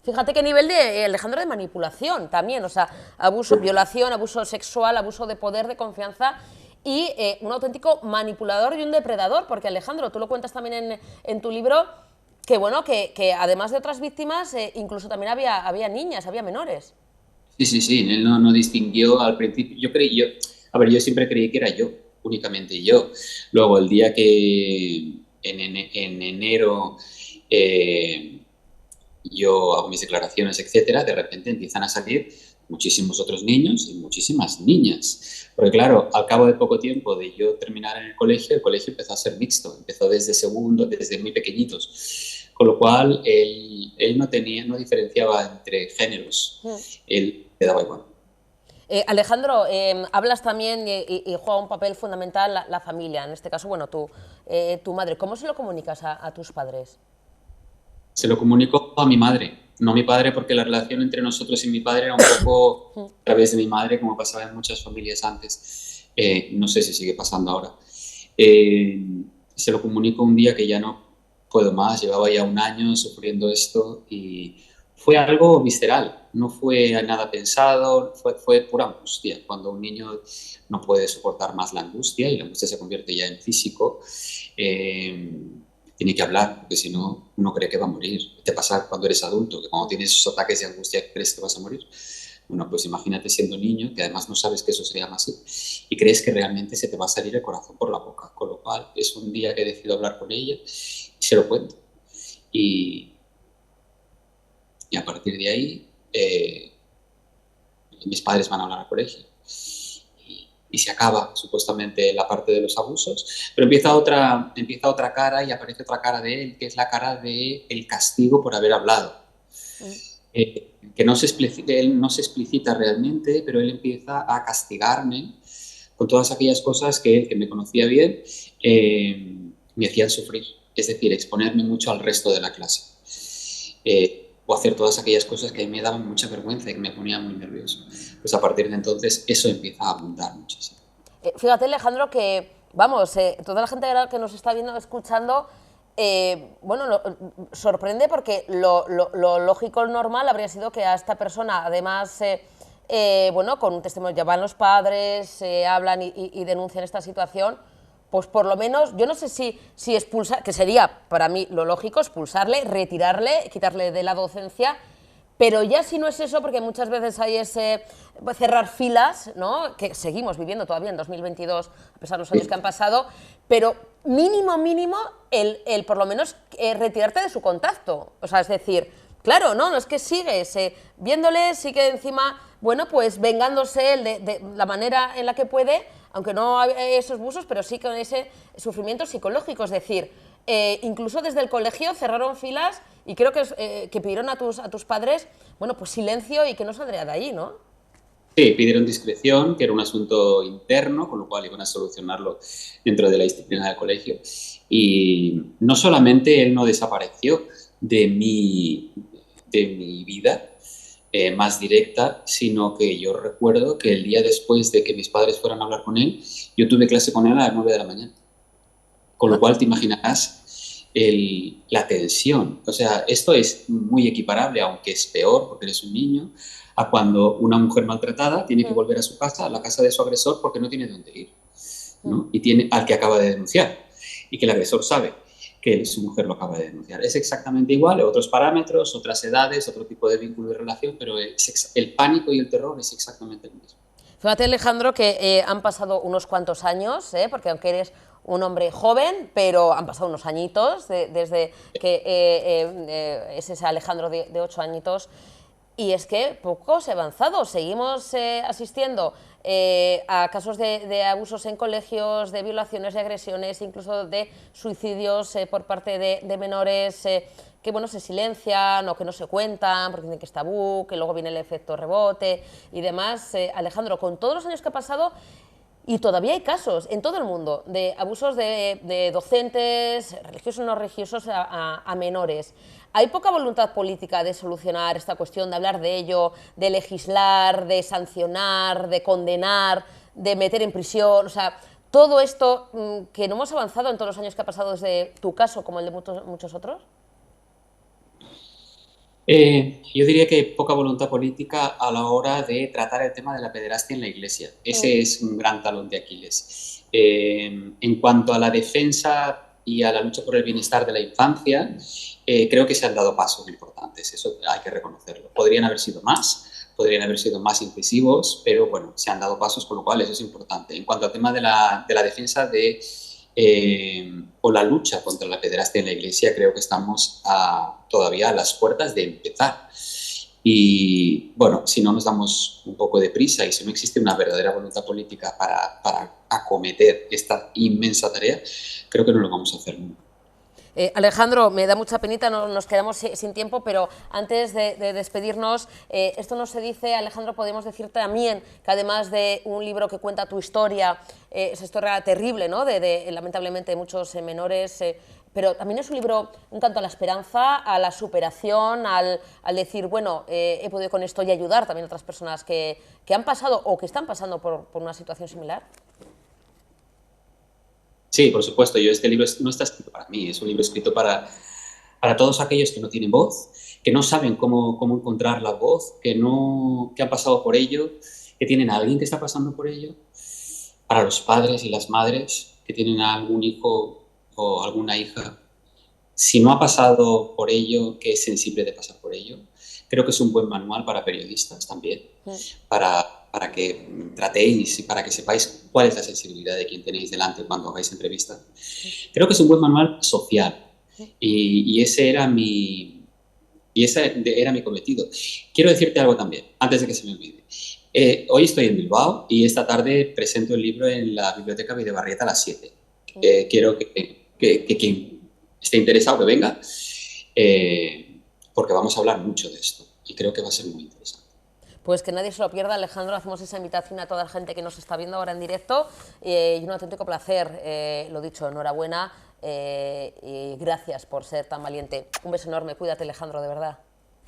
Fíjate qué nivel de, Alejandro, de manipulación también, o sea, abuso, violación, abuso sexual, abuso de poder, de confianza y un auténtico manipulador y un depredador, porque, Alejandro, tú lo cuentas también en tu libro, que bueno, que además de otras víctimas, incluso también había niñas, había menores. Sí, él no distinguió al principio. Yo siempre creí que era yo, únicamente yo. Luego, el día que en enero yo hago mis declaraciones, etcétera, de repente empiezan a salir muchísimos otros niños y muchísimas niñas. Porque claro, al cabo de poco tiempo de yo terminar en el colegio empezó a ser mixto, empezó desde segundo, desde muy pequeñitos. Con lo cual, él no diferenciaba entre géneros, él le daba igual. Alejandro, hablas también y juega un papel fundamental la familia, en este caso, bueno, tu madre. ¿Cómo se lo comunicas a tus padres? Se lo comunico a mi madre, no a mi padre, porque la relación entre nosotros y mi padre era un poco a través de mi madre, como pasaba en muchas familias antes. No sé si sigue pasando ahora. Se lo comunico un día que ya no puedo más, llevaba ya 1 año sufriendo esto y fue algo visceral, no fue nada pensado, fue pura angustia. Cuando un niño no puede soportar más la angustia y la angustia se convierte ya en físico, tiene que hablar, porque si no, uno cree que va a morir. Te pasa cuando eres adulto, que cuando tienes esos ataques de angustia crees que vas a morir. Bueno, pues imagínate siendo niño, que además no sabes que eso se llama así, y crees que realmente se te va a salir el corazón por la boca. Con lo cual, es un día que decido hablar con ella y se lo cuento. Y a partir de ahí, mis padres van a hablar al colegio. Y se acaba supuestamente la parte de los abusos, pero empieza otra cara y aparece otra cara de él, que es la cara del castigo por haber hablado. Que él no se explicita realmente, pero él empieza a castigarme con todas aquellas cosas que él, que me conocía bien, me hacían sufrir. Es decir, exponerme mucho al resto de la clase. O hacer todas aquellas cosas que me daban mucha vergüenza y que me ponían muy nervioso. Pues a partir de entonces eso empieza a abundar muchísimo. Fíjate, Alejandro, que, vamos, toda la gente que nos está viendo, escuchando, bueno, sorprende porque lo lógico, lo normal habría sido que a esta persona, además, bueno, con un testimonio, ya van los padres, hablan y denuncian esta situación, pues por lo menos, yo no sé si expulsar, que sería para mí lo lógico, expulsarle, retirarle, quitarle de la docencia, pero ya si no es eso, porque muchas veces hay ese cerrar filas, ¿no?, que seguimos viviendo todavía en 2022, a pesar de los años que han pasado, pero mínimo, el por lo menos retirarte de su contacto. O sea, es decir, claro, no es que sigues viéndole, sigue encima, bueno, pues vengándose él de la manera en la que puede, aunque no hay esos abusos, pero sí con ese sufrimiento psicológico. Es decir, incluso desde el colegio cerraron filas y creo que pidieron a tus padres, bueno, pues silencio y que no saldría de allí, ¿no? Sí, pidieron discreción, que era un asunto interno, con lo cual iban a solucionarlo dentro de la disciplina del colegio. Y no solamente él no desapareció de mi vida más directa, sino que yo recuerdo que el día después de que mis padres fueran a hablar con él, yo tuve clase con él a las 9 de la mañana. Con lo cual te imaginarás la tensión. O sea, esto es muy equiparable, aunque es peor porque eres un niño, a cuando una mujer maltratada tiene que volver a su casa, a la casa de su agresor, porque no tiene dónde ir, ¿no? Y tiene al que acaba de denunciar y que el agresor sabe que su mujer lo acaba de denunciar. Es exactamente igual, otros parámetros, otras edades, otro tipo de vínculo y relación, pero el pánico y el terror es exactamente el mismo. Fíjate, Alejandro, que han pasado unos cuantos años, porque aunque eres un hombre joven, pero han pasado unos añitos desde que es ese Alejandro de 8 añitos, y es que poco se ha avanzado. Seguimos asistiendo a casos de abusos en colegios, de violaciones, de agresiones, incluso de suicidios por parte de menores que, bueno, se silencian o que no se cuentan porque dicen que es tabú, que luego viene el efecto rebote y demás. Alejandro, con todos los años que ha pasado, y todavía hay casos en todo el mundo de abusos de docentes, religiosos o no religiosos, a menores. ¿Hay poca voluntad política de solucionar esta cuestión, de hablar de ello, de legislar, de sancionar, de condenar, de meter en prisión? O sea, todo esto que no hemos avanzado en todos los años que ha pasado desde tu caso como el de muchos otros. Yo diría que poca voluntad política a la hora de tratar el tema de la pederastia en la Iglesia. Ese es un gran talón de Aquiles. En cuanto a la defensa y a la lucha por el bienestar de la infancia, creo que se han dado pasos importantes, eso hay que reconocerlo. Podrían haber sido más incisivos, pero bueno, se han dado pasos, con lo cual eso es importante. En cuanto al tema de la defensa o la lucha contra la pederastia en la Iglesia, creo que estamos todavía a las puertas de empezar. Y bueno, si no nos damos un poco de prisa y si no existe una verdadera voluntad política para acometer esta inmensa tarea, creo que no lo vamos a hacer nunca. Alejandro, me da mucha penita, nos quedamos sin tiempo, pero antes de despedirnos, esto no se dice, Alejandro, podemos decir también que además de un libro que cuenta tu historia, esa historia terrible, ¿no?, de lamentablemente muchos menores, pero también es un libro un canto a la esperanza, a la superación, al decir, bueno, he podido con esto y ayudar también a otras personas que han pasado o que están pasando por una situación similar. Sí, por supuesto. Este libro no está escrito para mí, es un libro escrito para todos aquellos que no tienen voz, que no saben cómo encontrar la voz, que han pasado por ello, que tienen a alguien que está pasando por ello, para los padres y las madres que tienen a algún hijo o alguna hija. Si no ha pasado por ello, que es sensible de pasar por ello, creo que es un buen manual para periodistas también, para que tratéis y para que sepáis cuál es la sensibilidad de quien tenéis delante cuando hagáis entrevistas. Creo que es un buen manual social y ese era mi cometido. Quiero decirte algo también, antes de que se me olvide. Hoy estoy en Bilbao y esta tarde presento el libro en la Biblioteca Videbarrieta a las 7. Quiero que quien esté interesado que venga, porque vamos a hablar mucho de esto y creo que va a ser muy interesante. Pues que nadie se lo pierda, Alejandro, hacemos esa invitación a toda la gente que nos está viendo ahora en directo y un auténtico placer, lo dicho, enhorabuena y gracias por ser tan valiente. Un beso enorme, cuídate, Alejandro, de verdad.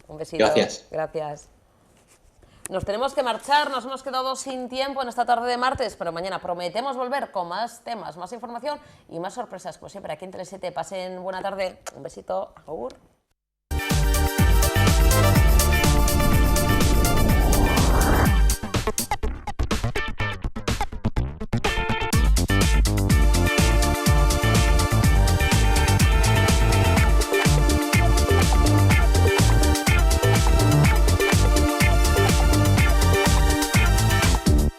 Un besito. Gracias. Gracias. Nos tenemos que marchar, nos hemos quedado sin tiempo en esta tarde de martes, pero mañana prometemos volver con más temas, más información y más sorpresas, como siempre, aquí en Tele7. Pasen buena tarde, un besito, agur.